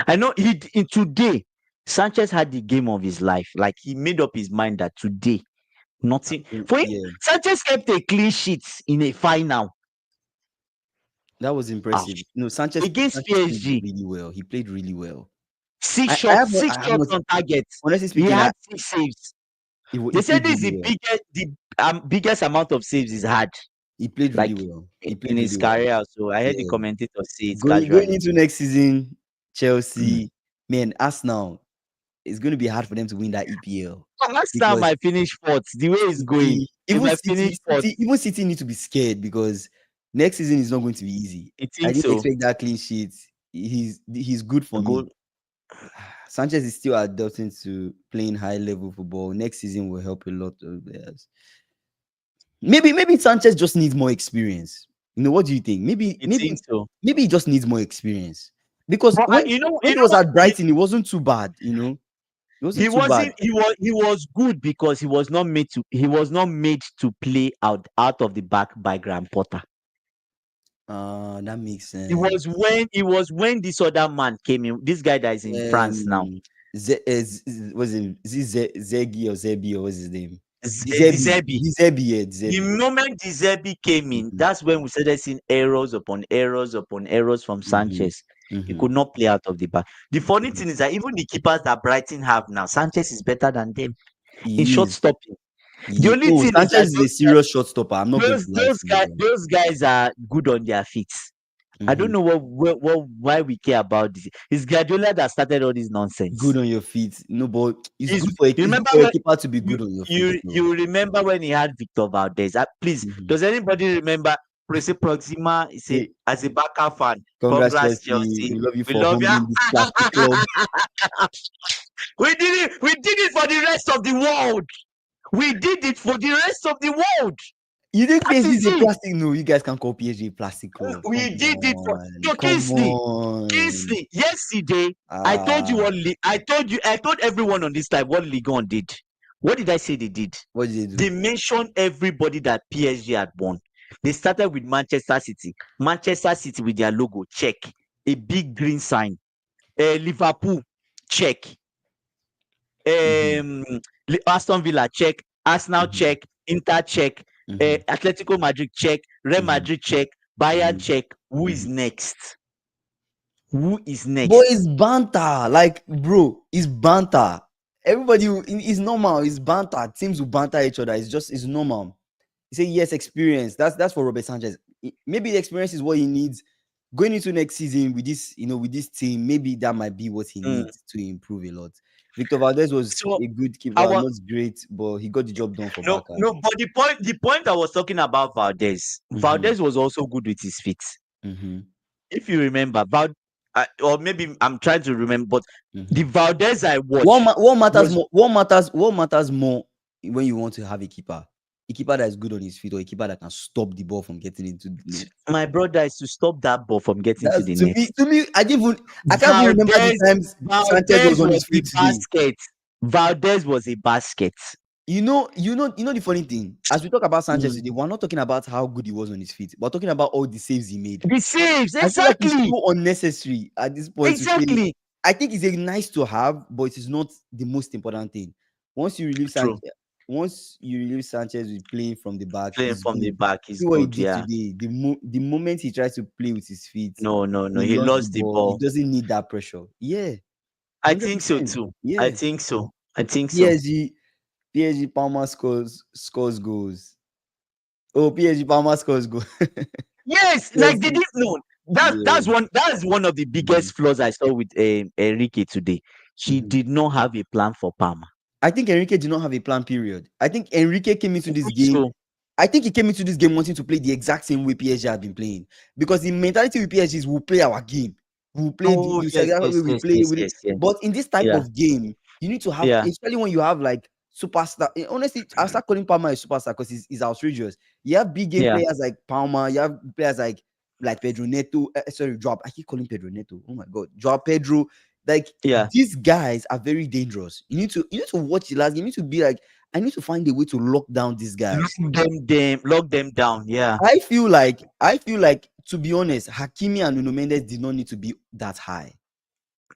I know in today, Sanchez had the game of his life. Like he made up his mind that today, nothing for him. Yeah, Sanchez kept a clean sheet in a final that was impressive. No, Sanchez against played PSG. really well. He played really well. Six I shots, have, six I shots must, on target. honestly He speaking, had 6 saves. he They said played this is really well. the biggest amount of saves he's had, He played really like well. He in played his really well. career. So I heard the Yeah. commentator say it Going casually. into next season, Chelsea, man, Arsenal, it's going to be hard for them to win that EPL. Last time Because I finished fourth, the way it's going, if I finish fourth, even City need to be scared because next season is not going to be easy. you I think didn't so? expect that clean sheet. He's good for me. Sanchez is still adapting to playing high level football. Next season will help a lot of players. Maybe Sanchez just needs more experience. You know, what do you think? Maybe So. maybe he just needs more experience. Because But when he was at Brighton, it wasn't too bad, you know. It wasn't too bad. He was good because he was not made to play out of the back by Graham Potter. That makes sense. It was when this other man came in, this guy that is in France now. Was it Zegi or Zebi or what's his name? Zebi. The moment Zebi came in, that's when we started seeing errors upon errors upon errors from Sanchez. He could not play out of the back. The funny thing is that even the keepers that Brighton have now, Sanchez is better than them in short stopping. The only thing Sanchez is a serious shot stopper. I'm not going to lie. Those guys are good on their feet. I don't know why we care about this. It's Guardiola that started all this nonsense. Good on your feet. No, but it's good for a keeper to be good on your feet. You remember when he had Victor Valdez? Please, does anybody remember Presi Proxima as a Barca fan? Congrats, Chelsea. We love you for humbling this plastic club. We did it for the rest of the world. We did it for the rest of the world. You think That PSG is is a it. plastic? No, you guys can call PSG a plastic club. We Come did it for on, no come Kingsley. on. Yesterday, I told you Ah, what I told everyone on this live what Ligue 1 did. What did I say they did? what did they do? They mentioned everybody that PSG had won. They started with Manchester City. Manchester City with their logo, check. A big green sign. Liverpool, check. Mhm, Aston Villa, check. Arsenal, mhm, check. Inter, check. mhm, Atletico Madrid, check. Real mhm, Madrid, check. Bayern, mhm, check. Who is mhm. next? Who is But next? it's banter. Like, bro, it's banter. Everybody, it's normal. It's banter. Teams will banter each other. It's normal. You say yes, experience. That's for Robert Sanchez. Maybe the experience is what he needs going into next season with this, with this team. Maybe that might be what he Mm. needs to improve a lot. Victor Valdez was So a good keeper, our not great, but he got the job done for no, Barca. no, but the point I was talking about Valdez. Mm-hmm, Valdez was also good with his feet. mm-hmm, If you remember, or maybe I'm trying to remember, but the mm-hmm. Valdez I What, watched what matters was more? What matters more when you want to have a keeper? A keeper that is good on his feet, or a keeper that can stop the ball from getting into the net. my brother is to stop that ball from getting to That's the to net. me. To me, I can't even remember the Valdez, times Sanchez was Valdez on was his a feet today. basket. Valdez was a basket. The funny thing. As we talk about Sanchez Mm. today, we're not talking about how good he was on his feet. We're talking about all the saves he made. The saves, I feel like it's exactly, so unnecessary at this point to say. exactly. I think it's a nice to have, but it is not the most important thing. Once you relieve True. Sanchez, with playing from the back, Playing he's from the good. back is See what he good. did Yeah. today. The moment he tries to play with his feet, No, no, no. he He lost the lost the ball. He ball. doesn't need that pressure. Yeah, I hundred think so percent. too. I Yeah. think so. I think so. PSG Palmer scores goals. Oh, PSG Palmer scores goals. Yes, like they Chelsea. didn't know. Yeah. That's one of the Mhm, biggest flaws I saw with Enrique today. He mhm. did not have a plan for Palmer. I think Enrique did not have a plan, period. I think Enrique came into I this think game. so. I think he came into this game wanting to play the exact same way PSG had been playing. Because the mentality with PSG is we'll play our game. We'll play the, Oh the yes, exact yes, way we yes, play yes, with it. yes, yes. But in this type Yeah, of game, you need to have, yeah, especially when you have like superstar. Honestly, I'll start calling Palmer a superstar because he's outrageous. You have big game yeah, players like Palmer, you have players like Pedro Neto. Sorry, drop. I keep calling Pedro Neto. Oh my god, drop Pedro. Like yeah. these guys are very dangerous. You need to watch the last game. You need to be like, I need to find a way to lock down these guys. Lock them down. Yeah. I feel like to be honest, Hakimi and Nuno Mendes did not need to be that high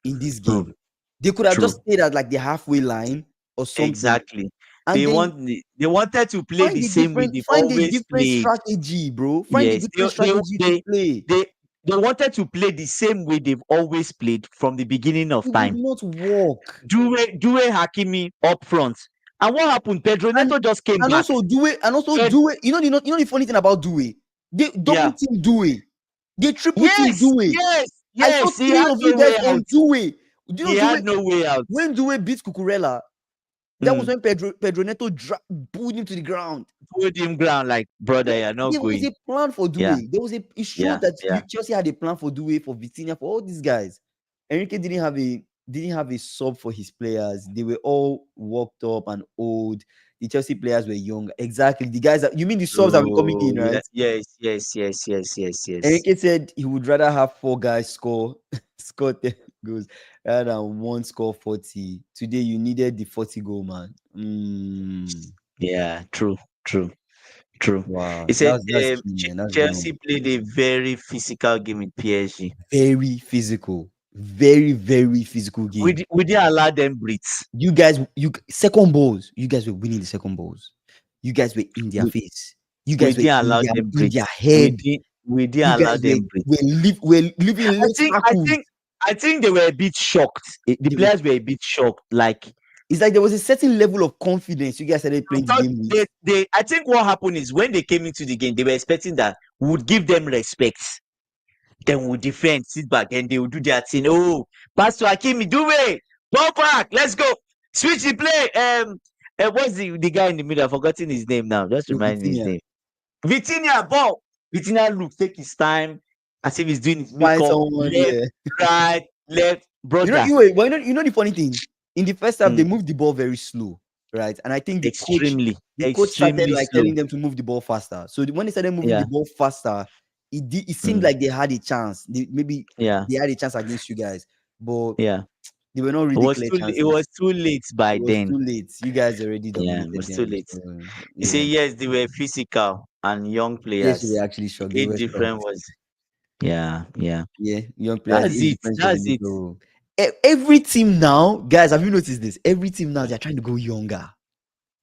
in this True, game. They could have just true. stayed at like the halfway line or something, Exactly. and then They wanted to play find the a same way different they've find a always different played. strategy, bro. Find a Yes, different strategy to play. they they wanted to play the same way they've always played from the beginning of It would time. not work. Due Hakimi up front. And what happened? Pedro And Neto just came and back. also Ped- do it. You know the funny thing about Due? They double yeah. team Due. They triple team Yes, Due. yes, I saw yes. He three had of you no guys way on out. Due. Do you know He Due? had no way out. When Due beat Cucurella, that was Mm. when Pedro Neto pulled him to the ground. Put him ground like brother, you're not There was going. a plan for Yeah, Due. It showed yeah, that yeah. Chelsea had a plan for Due, for Vitinha, for all these guys. Enrique didn't have a sub for his players. They were all walked up and old. The Chelsea players were young. Exactly. The guys you mean the subs that were coming Oh, in, yeah, right? yes, yes, yes, yes, yes, yes. Enrique said he would rather have 4 guys score 10 goals rather than one score 40. Today you needed the 40 goal man. Yeah, true, true, true. Wow, He said that's key, man. That's the Chelsea number. played a very physical game with PSG. Very physical, very very physical game. We didn't allow them breathe. You guys, second balls. You guys were winning the second balls. You guys were in their We, face. You we guys were didn't in allow their them in breathe. their head. We You didn't allow guys were them breathe. were living I less think I circles. think I think they were a bit shocked. The They were, players were a bit shocked. Like it's like there was a certain level of confidence you guys started I playing the thought game with. I think what happened is when they came into the game, they were expecting that we would give them respect. Then we'll defend, sit back, then they will do their thing. Oh, Pastor Hakimi, do it. Ball back, let's go. Switch the play. What's the guy in the middle? I've forgotten his name now. Just remind me his Vitinha, name. Vitinha, ball. Vitinha look, take his time as if he's doing his find makeup. someone, Left, yeah. right, left, brother. You know the funny thing. In the first half, they Mm, moved the ball very slow, right? And I think the coach started extremely like slow. telling them to move the ball faster. So when they started moving Yeah. the ball faster, it seemed like they had a chance. Maybe Yeah. they had a chance against you guys, but Yeah. they were not It really was clear it was chances. too late by It was then. too late. You guys already Yeah, it dominated was too them. late. So You say yeah, yes, they were physical and young yes, they players. were actually The shocked. They age were difference shocked. was yeah, yeah. Yeah, young players, That's age it. difference was a That's major it. role. Every team now, guys, have you noticed this? Every team now they're trying to go younger.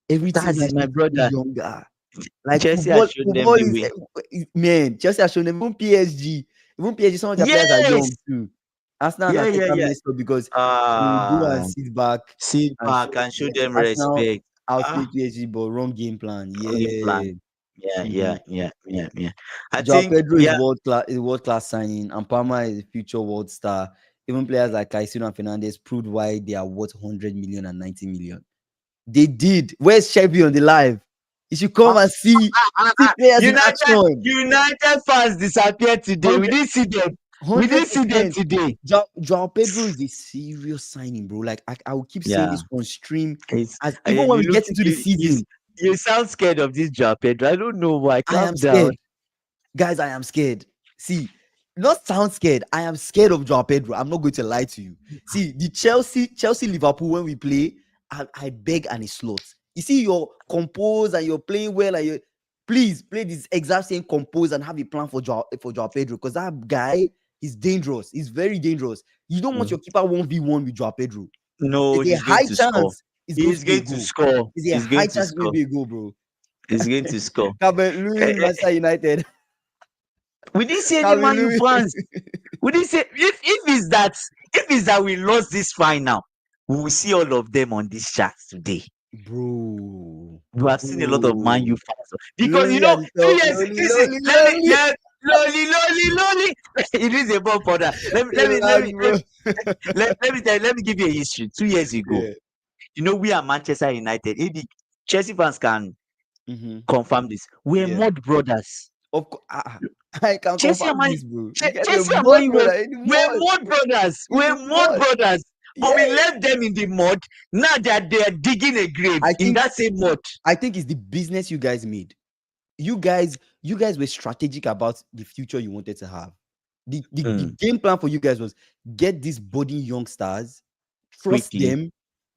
Every team That's now is it, my trying to go brother. younger. Like Chelsea has shown them football the is way. man. Chelsea has shown them. Even PSG. Some of their players are Yes. young too. Arsenal and Yeah, yeah, Arteta yeah. messed up because they will go and Ah, sit back sit and back show and show them Arsenal respect. Ah, outplayed PSG, but wrong game plan. game Yeah. plan. Yeah, Mhm. yeah, yeah, yeah, yeah. I Joao think, Pedro is yeah, world class signing, and Palmer is a future world star. Even players like Caicedo and Fernandez proved why they are worth 100 million and 90 million. They did. Where's Chevy on the live? You should come and see players in action. United fans disappeared today. We 100 didn't see them. We didn't see them 100%. today. Joao Pedro is a serious signing, bro. Like I will keep saying Yeah, this on stream. it's As even when you we look get into the season, you sound scared of this job, Pedro. I don't know why. I Calm am down. scared. Guys, I am scared. See, not sound scared. I am scared of Joao Pedro. I'm not going to lie to you. See, the Chelsea Liverpool when we play, I beg and a slot. You see, you're composed and you're playing well, and you please play this exact same compose and have a plan for Joao Pedro, because that guy is dangerous. He's very dangerous. You don't want Mm. your keeper 1v1 with Joao Pedro. No, There's a he's going high to score. chance it's going He's to be a going to goal. score. There's a He's going high to chance it's going to score. be a goal, bro. He's going to score. Calvert Eh, Lewin, eh, Manchester United. we didn't see any Calvert Man U Lewin. fans. We didn't say if it's that we lost this final, we will see all of them on this chat today. Bro. We have seen a lot of Man U fans because Lonely at the 2 top. years. Lonely, Listen, lonely, let me lonely. lolly. It is a bomb for that. Relax, bro. Let me give you a history. 2 years ago, Yeah. we are Manchester United. If the Chelsea fans can Mm-hmm. confirm this, we're Yeah. mud brothers. Of course, I can Chelsea and confirm Man this, bro. You guys were Chelsea and mud, Man U brother. In the we're mud. mud brothers. In We're the mud mud. brothers. But we Yeah. left them in the mud. Now they are digging a grave I in think that same mud. it's the business you guys made. You guys were strategic about the future you wanted to have. The Mm, game plan for you guys was get these budding young stars, trust quickly. them,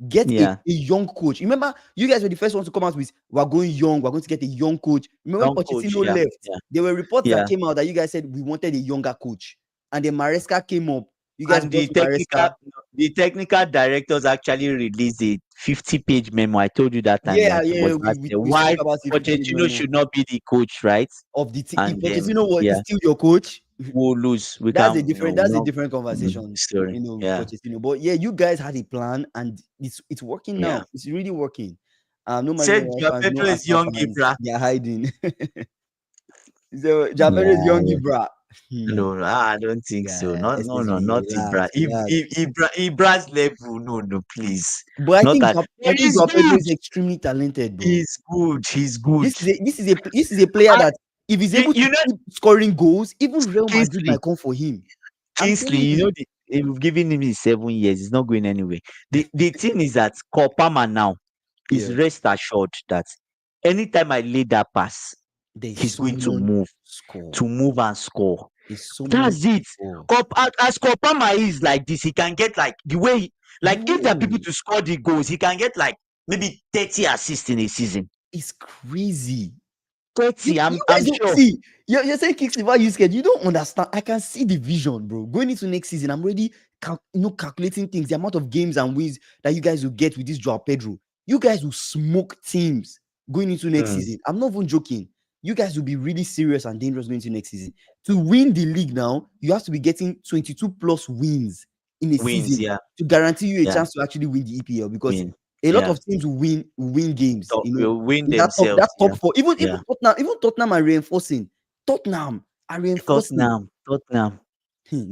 get a Yeah. young coach. Remember, you guys were the first ones to come out with we're going young, we're going to get a young coach. Remember when Young coach. Pochettino Yeah. left, Yeah. there were reports that Yeah. came out that you guys said we wanted a younger coach, and then Maresca came up. You guys And brought in Maresca. the technical directors actually released a 50-page memo. I told you that time Yeah, that yeah, was we, last we, year. we spoke Why about it 50 Pochettino memo should not be the coach, right? of the team. If And Pochettino yeah, is still your coach, we'll lose. We that's can a different we're that's a not different conversation, story. with Yeah. Pochettino. But yeah, you guys had a plan and it's working Yeah. now. It's really working. No Man Said United Joao fans, no Pedro is Arsenal young fans, Ibra. they're hiding. So Japero is young Yeah. Ibra. No, I don't think so. Yeah, Not no, no, SSG, not Ibra. relax, relax. Ibra's level. No, no, please. But I Not think that. I But think he's Joao Pedro good. is extremely talented, bro. He's good. He's good. This is a player I, that if he's you, able to you know, keep scoring goals, even Real Madrid Kingsley. might come for him. I'm Kingsley, telling you. we've given him his 7 years. He's not going anywhere. The thing is that Kopama now is Yeah, rest assured that anytime I lay that pass, there's he's going someone score. to move and score. There's someone That's it. score. As Kopama is like this, he can get like the way, like if there are people Bro, to score the goals, he can get like maybe 30 assists in a season. it's crazy. You 30, you I'm guys don't sure. see. You're saying Kingsley, why you scared? You don't understand. I can see the vision, bro. Going into next season, I'm already calculating things, the amount of games and wins that you guys will get with this Joao Pedro. You guys will smoke teams going into next Mm, season. I'm not even joking. You guys will be really serious and dangerous going into next season. To win the league now, you have to be getting 22 plus wins in a wins, season yeah, to guarantee you a yeah, chance to actually win the EPL, because win, a lot yeah. of teams will win games, Will win in that themselves, top yeah, four. yeah. Even Tottenham are reinforcing. Tottenham are reinforcing. Tottenham.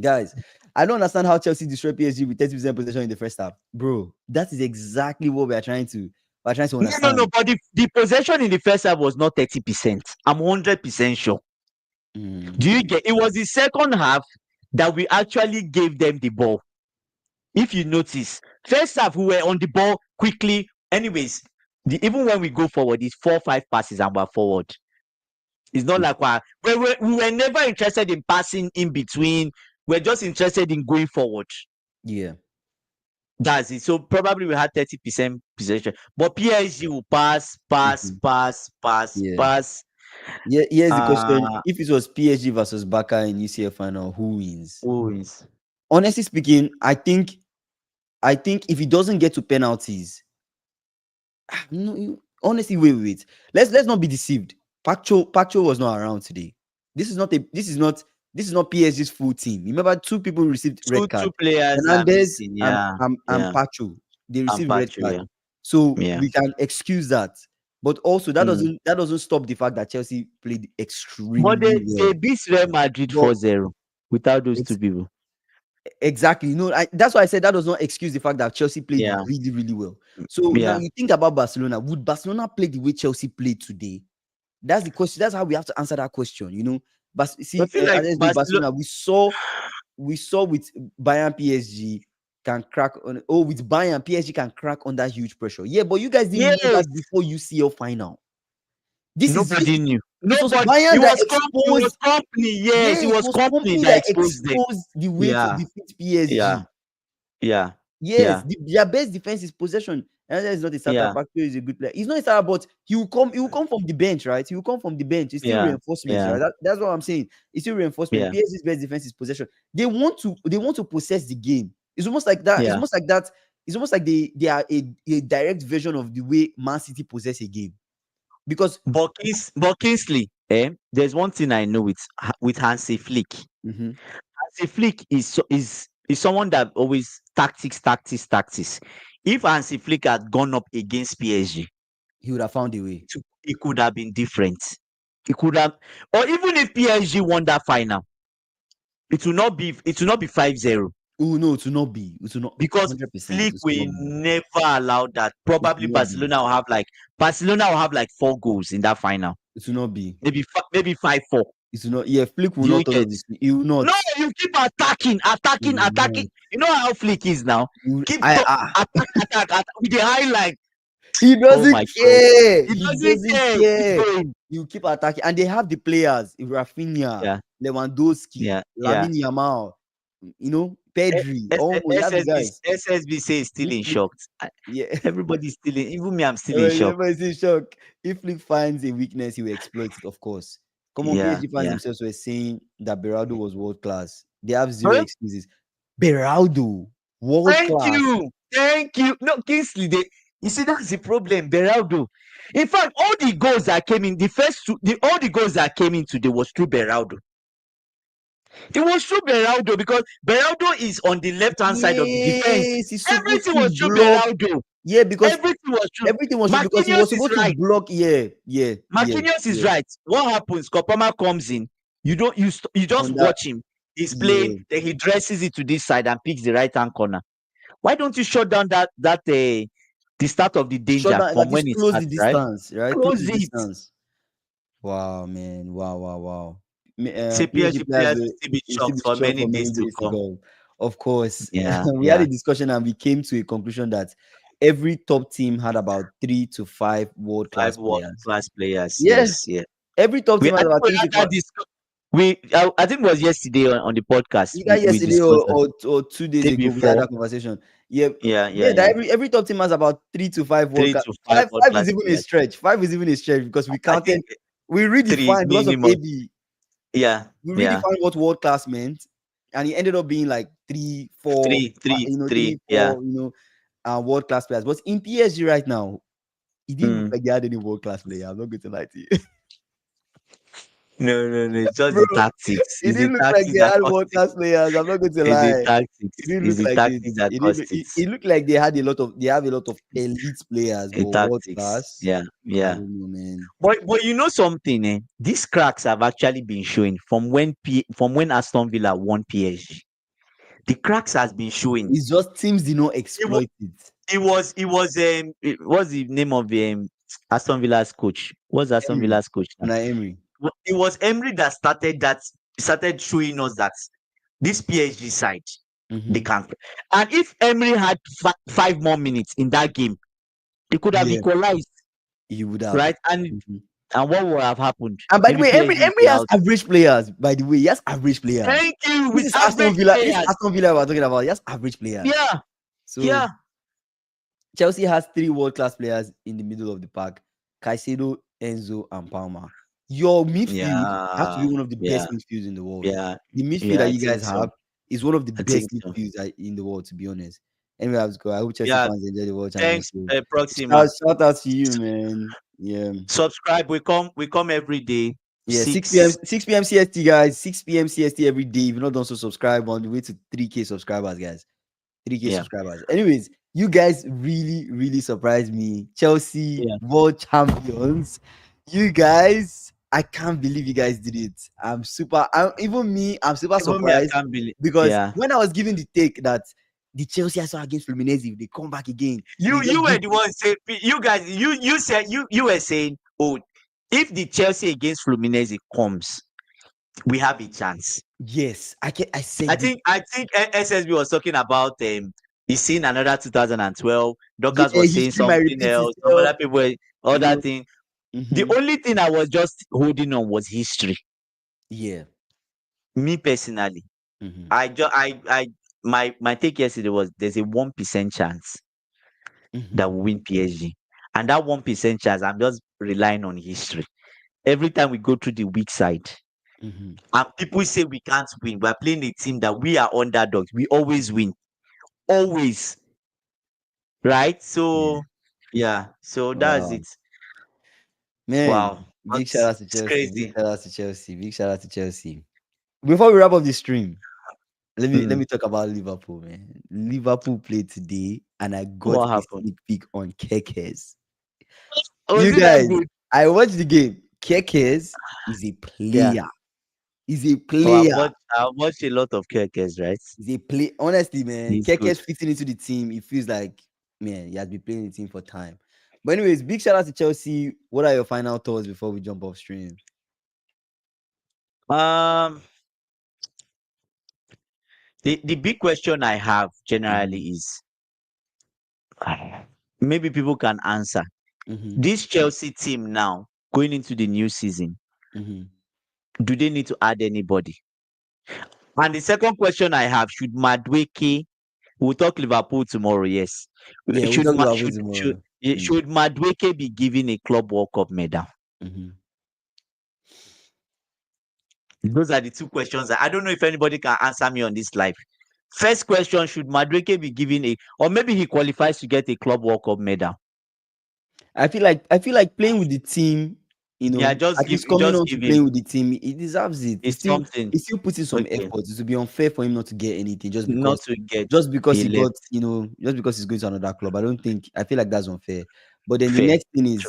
Guys, I don't understand how Chelsea destroyed PSG with 30% possession in the first half. Bro, that is exactly what we're trying to No. understand. But the possession in the first half was not 30%. I'm 100% sure. Mm. Do you get? It was the second half that we actually gave them the ball. If you notice, first half we were on the ball quickly. Anyways, even when we go forward, it's 4-5 passes and we're forward. It's not like we were never interested in passing in between. We're just interested in going forward. Yeah. That's it. So probably we had 30% possession, but PSG will pass. Yeah. Yeah. Here's the question: if it was PSG versus Barca in UCL final, who wins? Who wins? Honestly speaking, I think if it doesn't get to penalties, honestly, wait. Let's not be deceived. Pacho was not around today. This is not PSG's full team. Remember, two people received red card. Two players are Hernandez missing. and Yeah, Pacho. They received red Pacho, card. yeah. So Yeah. we can excuse that. But also that doesn't stop the fact that Chelsea played extremely But well. they beat Real Madrid 4-0 without those two people. Exactly. That's why I said that does not excuse the fact that Chelsea played Yeah. really, really well. So now you think about Barcelona. Would Barcelona play the way Chelsea played today? That's the question. That's how we have to answer that question. But see, Barcelona, we saw with Bayern PSG can crack on. Oh, with Bayern PSG can crack under huge pressure. Yeah, but you guys didn't know that before UCL final. Nobody knew. It was Nobody. Bayern that It was company. Yes, it was company that exposed the way to defeat PSG. Yeah. Yes, their best defense is possession. And is not a starter. Pacho is a good player. He's not a starter, but he will come from the bench, right? He will come from the bench. It's still reinforcement, right? That's what I'm saying. It's still reinforcement. PSG's best defense is possession. They want to possess the game. It's almost like that. It's almost like that. It's almost like they are a direct version of the way Man City possess a game. Because Kingsley, there's one thing I know with Hansi Flick. Hansi Flick is someone that always tactics. If Hansi Flick had gone up against PSG, he would have found a way. It could have been different. It could have, or even if PSG won that final, it will not be 5-0. Oh no, it will not be. It will not, because 100%, Flick will never allow that. Probably Barcelona will have like 4 goals in that final. It will not be. Maybe 5-4. It will not. Yeah, Flick will not. He will not. No, you keep attacking. You know how Flick is now. Attack with the highlight. He doesn't care. He doesn't care. You keep attacking, and they have the players: Rafinha, Lewandowski, Lamine Yamal, Pedri. SSB says still in shock. Yeah, everybody's still in. Even me, I'm still in shock. Everybody's in shock. If Flick finds a weakness, he will exploit it. Of course. Come on, PSG fans themselves were saying that Beraldo was world class. They have zero excuses. Beraldo, world class. Thank you. No, Kingsley, you see, that's the problem. Beraldo. In fact, all the goals that came in, all the goals that came in today was through Beraldo. It was through Beraldo because Beraldo is on the left-hand side of the defense. Everything was through Beraldo. Yeah, because everything was true. Because he was supposed to block. Yeah. Marquinhos is right. What happens? Kopama comes in. You just watch him. He's playing. Then he dresses it to this side and picks the right-hand corner. Why don't you shut down that the start of the danger from when it starts, the distance, right? Close the it. Distance. Wow, man! Wow. PSG players will still be shocked for many days to come. Of course. Yeah. We had a discussion and we came to a conclusion that every top team had about 3 to 5 world-class players. Yes. Every top team had about 3 to 5. I think it was yesterday on the podcast. Either yesterday or 2 days ago, we had that conversation. Yeah. Every top team has about 3 to 5 world-class. 5 is even a stretch. 5 is even a stretch because we counted. We redefined because of AB. Yeah. We redefined what world-class meant, and it ended up being like 3, 4, 3, 4, world-class players. But in PSG right now, it didn't look like they had any world-class player. I'm not going to lie to you. No. It's just the tactics. It didn't look like they had world-class players. I'm not going to lie. It's the tactics. It didn't look like it. It looked like they have a lot of elite players, but world-class. Yeah. I don't know, man. But you know something, these cracks have actually been showing from when Aston Villa won PSG. The cracks has been showing. It's just teams did not exploit it. It was what's the name of the Aston Villa's coach? What's Aston Villa's coach? Emery. It was Emery that started showing us that this PSG side they can't. And if Emery had 5 more minutes in that game, they could have equalized. he would have. right? And what would have happened? And by the Maybe way, PSG will Emery be has out. average players. By the way, he has average players. Thank you. This With is Aston average Villa. This is players. Aston Villa we're talking about. He has average players. Yeah. So Chelsea has 3 world-class players in the middle of the park: Caicedo, Enzo, and Palmer. Your midfield has to be one of the best midfields in the world. Yeah. The midfield Yeah, that I you guys think so. have is one of the I best think so. midfields in the world, to be honest. Anyway, I was going. I hope Chelsea Yeah. fans enjoy the World Thanks, Championship. Proxima. Shout out to you, man. Yeah. Subscribe. We come every day. Yeah, 6 p.m. 6 p.m. CST, guys. 6 p.m. CST every day. If you're not done, so subscribe on the way to 3K subscribers, guys. 3K subscribers. Anyways, you guys really, really surprised me. Chelsea world champions. You guys, I can't believe you guys did it. I'm super surprised because when I was giving the take that the Chelsea I saw against Fluminense, if they come back again, you were the one saying, you guys, you said you were saying, oh, if the Chelsea against Fluminense comes, we have a chance. Yes, I said. I think SSB was talking about he's seen another 2012. Douglas was saying something else. Some other people, other thing. The only thing I was just holding on was history. Yeah. Me personally, my take yesterday was there's a 1% chance that we win PSG, and that 1% chance I'm just relying on history. Every time we go through the weak side, and people say we can't win, we're playing a team that we are underdogs. We always win, always, right? So so that's it. Man, Wow, big shout out to Chelsea. Crazy. Big shout out to Chelsea. Big shout out to Chelsea. Before we wrap up the stream, let me talk about Liverpool, man. Liverpool played today, and I got a sneak peek on Kekes. You guys, I watched the game. Kekes is a player. He's a player. I watched a lot of Kekes, right? He's a play. Honestly, man, Kekes fitting into the team. It feels like, man, he has been playing the team for time. But anyways, big shout out to Chelsea. What are your final thoughts before we jump off stream? The big question I have generally is, maybe people can answer. This Chelsea team now going into the new season, do they need to add anybody? And the second question I have, should Madueke, we'll talk Liverpool tomorrow, yes. Yeah, should should Madueke be given a Club World Cup medal? Those are the two questions. I don't know if anybody can answer me on this live. First question, should Madueke be given or maybe he qualifies to get a Club World Cup medal? I feel like playing with the team, you know, playing with the team, he deserves it. He's still putting some effort. It would be unfair for him not to get anything just because he got, just because he's going to another club. I feel like that's unfair. But then the next thing is,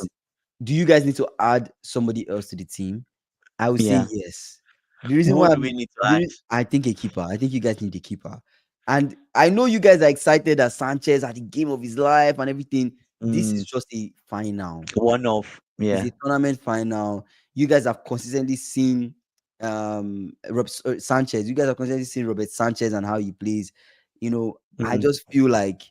do you guys need to add somebody else to the team? I would say yes. The reason why we need to add? I think a keeper. I think you guys need a keeper. And I know you guys are excited that Sanchez had the game of his life and everything. This is just a final. One-off. Yeah. It's a tournament final. You guys have consistently seen Sanchez. You guys have consistently seen Robert Sanchez and how he plays. You know, I just feel like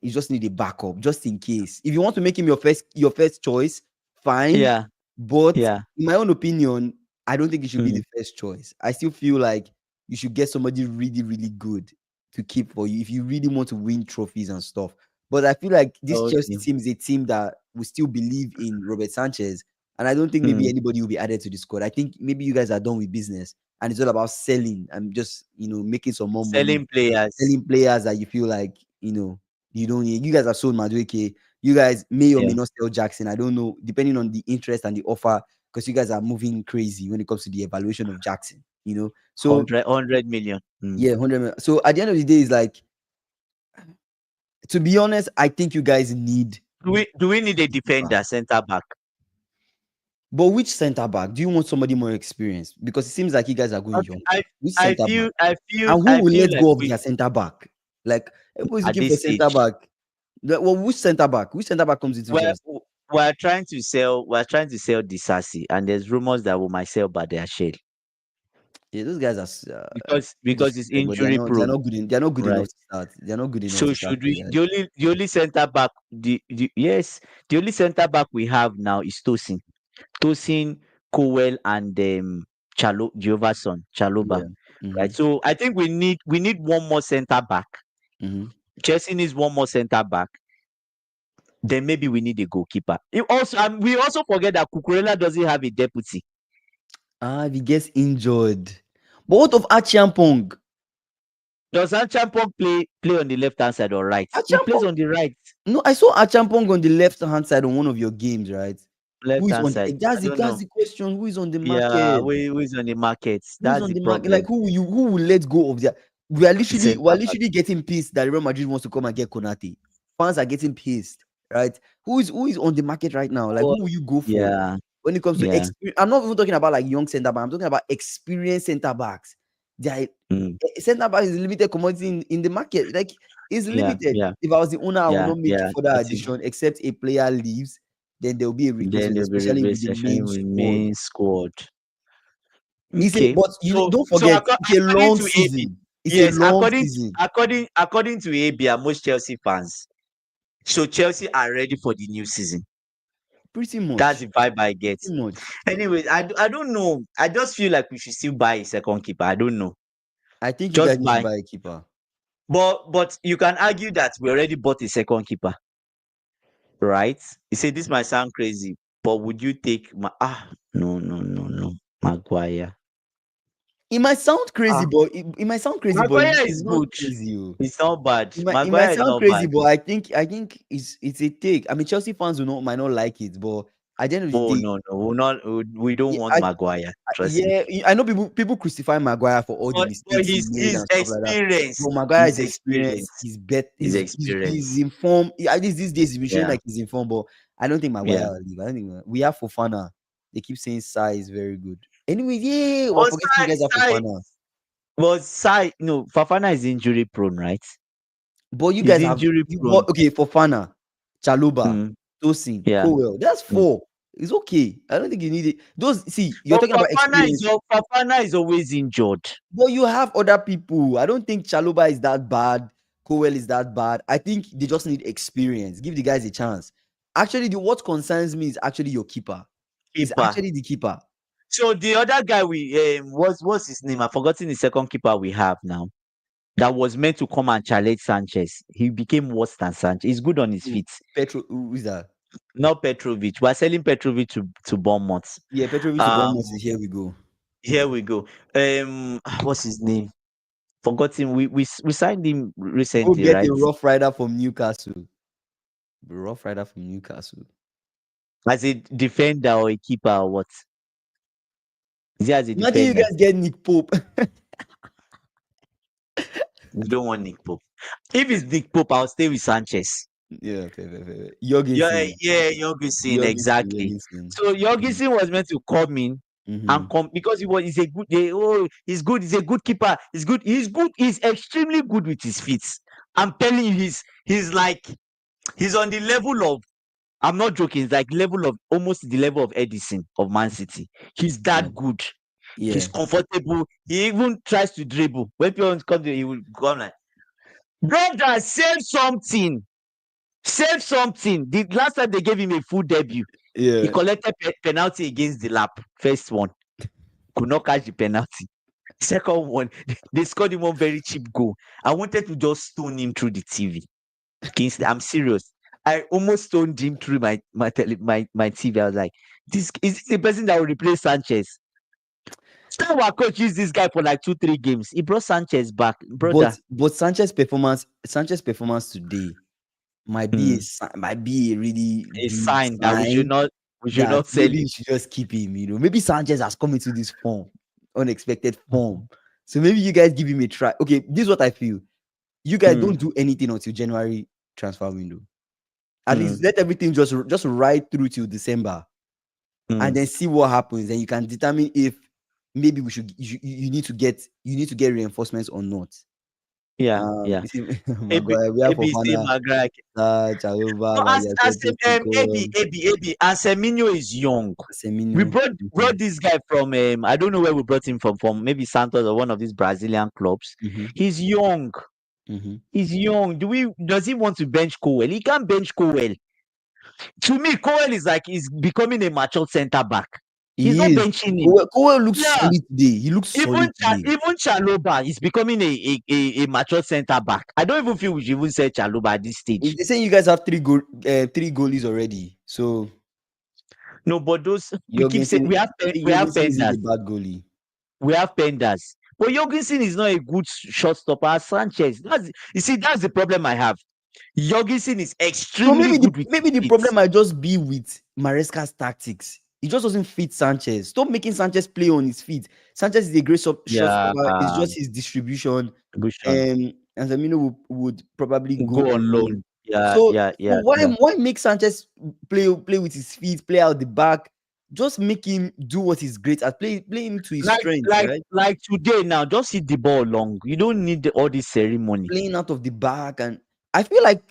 you just need a backup just in case. If you want to make him your first choice, fine. Yeah. But in my own opinion, I don't think it should be the first choice. I still feel like you should get somebody really, really good to keep for you if you really want to win trophies and stuff. But I feel like this Chelsea team is a team that will still believe in Robert Sanchez. And I don't think maybe anybody will be added to the squad. I think maybe you guys are done with business and it's all about selling and just, making some more money. Selling players that you feel like, you don't need. You guys have sold Madueke. You guys may or may not sell Jackson. I don't know, depending on the interest and the offer, because you guys are moving crazy when it comes to the evaluation of Jackson, So 100 million. Yeah, 100 million. So at the end of the day, it's like, to be honest, I think you guys need. Do we need a defender, center back? But which center back? Do you want somebody more experienced? Because it seems like you guys are going young. Which center back? And who will let go of their center back? Like, everybody's looking for center back. Well, which center back? Which center back comes into Chelsea? We're trying to sell Disasi, and there's rumors that we might sell Badiashile. Yeah, those guys are because it's but they're injury not. They're prone, not good. They're not good enough right? to start. They're not good enough So to start should for you we? guys. The only center back yes, the only center back we have now is Tosin, Cowell, and Jehovah's son Chaloba, Yeah. Mm-hmm. right? So I think we need one more center back. Mm-hmm. Chelsea needs one more center back. Then maybe we need a goalkeeper. We also forget that Cucurella doesn't have a deputy. If he gets injured. But what of Achiampong? Does Champong play on the left hand side or right? He plays Achiampong. on the right No, I saw Achiampong on the left hand side on one of your games, right? Who left is hand on side. I don't that's know. the question. Who is on the Yeah, market? who is on the market? Who's That's on the the market? Like problem. who will let go of their we are literally Center back. getting pissed that Real Madrid wants to come and get Konate. Fans are getting pissed, right? Who is on the market right now? Like Oh, who will you go for yeah, when it comes to yeah. experience? I'm not even talking about like young center back, I'm talking about experienced center backs. They Mm, center back is a limited commodity in the market. Like it's yeah, limited. yeah, If I was the owner, I will yeah, not make yeah. further Got you. addition except a player leaves, then there will be a Then replacement, there'll be especially with the replacement main with squad. main squad. It's a Okay. but you So don't so forget it's a according long to AB, season. It's a yes, long season. according to AB and most Chelsea fans, so Chelsea are ready for the new season. Pretty That's much. the vibe I get. Pretty much. Anyways, I don't know. I just feel like we should still buy a second keeper. I don't know. I think you guys Just need to buy. buy a keeper. But you can argue that we already bought a second keeper, right? You say this might sound crazy, but would you take no, Maguire. It might sound crazy, Ah, but it might sound crazy, but Maguire it's is not good. crazy. Oh. It's not bad. It might Maguire is sound not crazy, bad. but I think it's a take. I mean, Chelsea fans might not like it, but at the end of the Oh day, no, we're not. We don't yeah, want Maguire. Trust me. yeah, I know people crucify Maguire for all the But mistakes he made he's and stuff like that. experienced. But Maguire He's is experienced. experienced. He's bet. He's He's experienced. informed. At least these days, he's been showing Yeah, like he's informed. But I don't think Maguire yeah. will leave. I don't think we have Fofana. They keep saying Sai is very good. Anyway, yeah, we're But forgetting you guys have Fofana. No, Fafana is injury prone, right? But you He's guys have injury you prone. what okay, Fofana, Chaluba, Mm, Tosin, yeah. Cowell. That's Mm. 4. It's okay. I don't think you need it. Those see, you're But talking about experience, Fafana is always injured. but you have other people. I don't think Chaluba is that bad. Cowell is that bad. I think they just need experience. Give the guys a chance. Actually, what concerns me is actually your keeper. It's Keeper. actually the keeper. So the other guy what's his name? I've forgotten the second keeper we have now. That was meant to come and challenge Sanchez. He became worse than Sanchez. He's good on his feet. Who is that? Not Petrovic. We're selling Petrovic to Bournemouth. Yeah, Petrovic to Um, Bournemouth. Here we go. here we go. What's his name? Forgotten. We signed him Go recently, get a right? rough rider from Newcastle. Rough rider from Newcastle. As a defender or a keeper or what? Is he as a Imagine you defender? guys get Nick Pope. We don't want Nick Pope. If it's Nick Pope, I'll stay with Sanchez. Yeah, fair. Yeah, Jorgensen. yeah, Jorgensen, exactly. Jorgensen. So Jorgensen was meant to come in Mm-hmm. and come because he's a good. He's good. He's a good keeper. He's good. He's good. He's extremely good with his feet. I'm telling you, he's like he's on the level of. I'm not joking. It's like level of almost the level of Edison of Man City. He's Yeah. that good. Yeah. He's comfortable. He even tries to dribble. When people come to, he will go like, brother, save something. Save something. The last time they gave him a full debut, he Yeah. collected penalty against the lap. First one, could not catch the penalty. Second one, they scored him one very cheap goal. I wanted to just stone him through the TV. I'm serious. I almost stoned him through my TV. I was like, is this the person that will replace Sanchez? So our coach used this guy for like 2-3 games. He brought Sanchez back, brother. But Sanchez performance today might be a really A big sign that we should sign not that sell maybe him. you should just keep him. Maybe Sanchez has come into this form, unexpected form. So maybe you guys give him a try. Okay, this is what I feel. You guys don't do anything until January transfer window. At least let everything just ride through till December, and then see what happens. Then you can determine if maybe you need to get reinforcements or not. Yeah, yeah. Maguire, we have ABC Fofana, Maguire. Chalobah, No, like I said, AB, Statistical, AB, and Semenyo is young. We Semino. brought this guy from I don't know where we brought him from maybe Santos or one of these Brazilian clubs. Mm-hmm. He's young. Mm-hmm. He's young. Does he want to bench Cowell? He can't bench Cowell. To me, Cowell is like he's becoming a mature centre back. He's not He is. benching him. Cowell looks Yeah. solid today. He looks solid today. Even Chaloba is becoming a mature centre back. I don't even feel we should even say Chaloba at this stage. They're saying you guys have three goalies already. So No, but those we keep saying Jorgensen, we have isn't a Penders. bad goalie. We have Penders. But Jorgensen is not a good shot stopper as Sanchez. That's the problem I have. Jorgensen is So extremely good with maybe the feet. problem might just be with Maresca's tactics. It just doesn't fit Sanchez. Stop making Sanchez play on his feet. Sanchez is a great shot stopper. It's just his distribution. And Zamino would probably go on on loan. loan. Yeah, So, yeah, yeah. why make Sanchez play with his feet, play out the back? Just make him do what he's great at. Play him to his strengths, right? Like today now, just hit the ball long. You don't need all this ceremony. Playing out of the back, and I feel like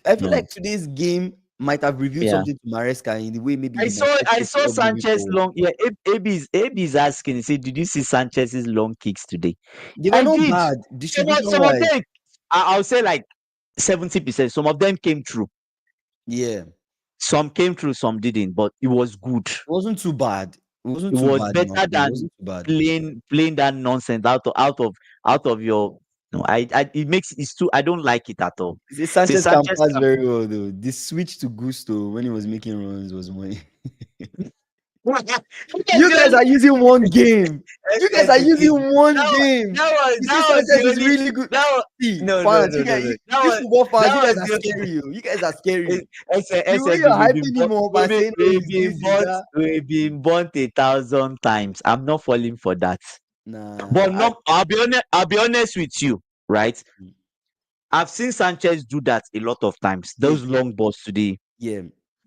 today's game might have revealed something to Maresca in the way maybe I saw Sanchez long. Yeah, AB is asking. He said, "Did you see Sanchez's long kicks today?" They were not bad distribution Some of wise. them, I'll say like 70%. Some of them came through. Yeah, some came through, some didn't, but it was good. It wasn't too bad. It wasn't It too was bad. better than playing that nonsense out of your. No, it makes it's too. I don't like it at all. Sanchez can pass very well though. The switch to Gusto when he was making runs was money. You guys are using one game. You guys are using one game. Sanchez is really good. Fans, you guys, these football fans, you guys are scary. You guys are scary. The way you're hyping him up and saying we've been burnt 1,000 times. I'm not falling for that. Nah, but no, I'll be honest with you, right? I've seen Sanchez do that a lot of times. Those long balls today. Yeah.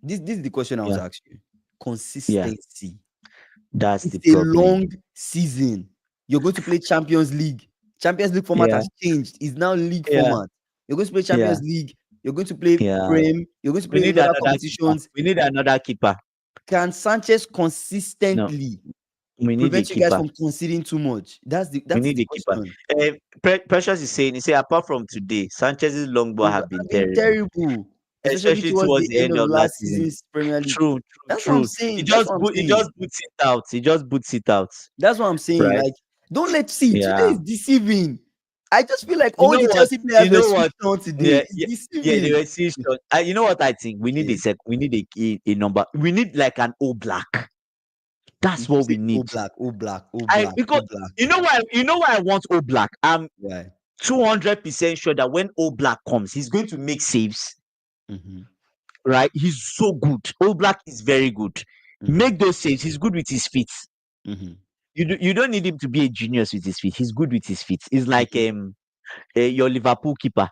This is the question I was asking you. Consistency. Yeah. That's it's the problem. A long season. You're going to play Champions League. Champions League format has changed. It's now league format. You're going to play Champions League. You're going to play Prem. You're going to play other competitions. We need another keeper. Can Sanchez consistently prevent you guys from conceding too much? That's the question. Precious is saying, apart from today, Sanchez's long ball have been terrible. Especially towards the end of last season's Premier League. True. That's what I'm saying. He just boots it out. That's what I'm saying. Right? Like, don't let see. Today is deceiving. I just feel like all the Chelsea players were switched on today. They were switched on. You know what I think? We need a number. We need like an Oblak. That's what we need. Oblak. Because you know why I want Oblak. I'm 200% sure that when Oblak comes, he's going to make saves. Mm-hmm. Right? He's so good. Oblak is very good. Mm-hmm. Make those saves. He's good with his feet. Mm-hmm. You don't need him to be a genius with his feet. He's good with his feet. He's like your Liverpool keeper.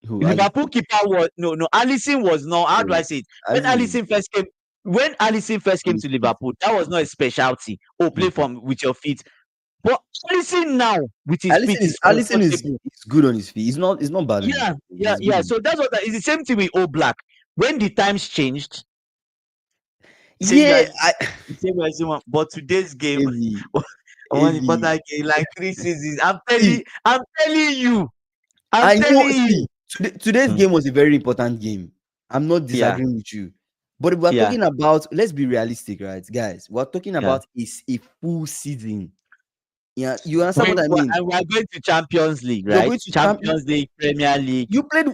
Liverpool keeper was no. Alisson was not. How do I say it? When Alisson first came to Liverpool, that was not a specialty. Play with your feet. But Alisson now with his feet Alisson is good on his feet. He's not bad. Yeah. So that's what it's the same thing with Oblak. When the times changed, but today's game, one important game, like 3 seasons. I'm telling you. Today's game was a very important game. I'm not disagreeing with you. But we're talking about, let's be realistic, right, guys? We're talking about a full season. Yeah, you understand what I mean? And we're going to Champions League, right? Going to Champions League, Premier League. You played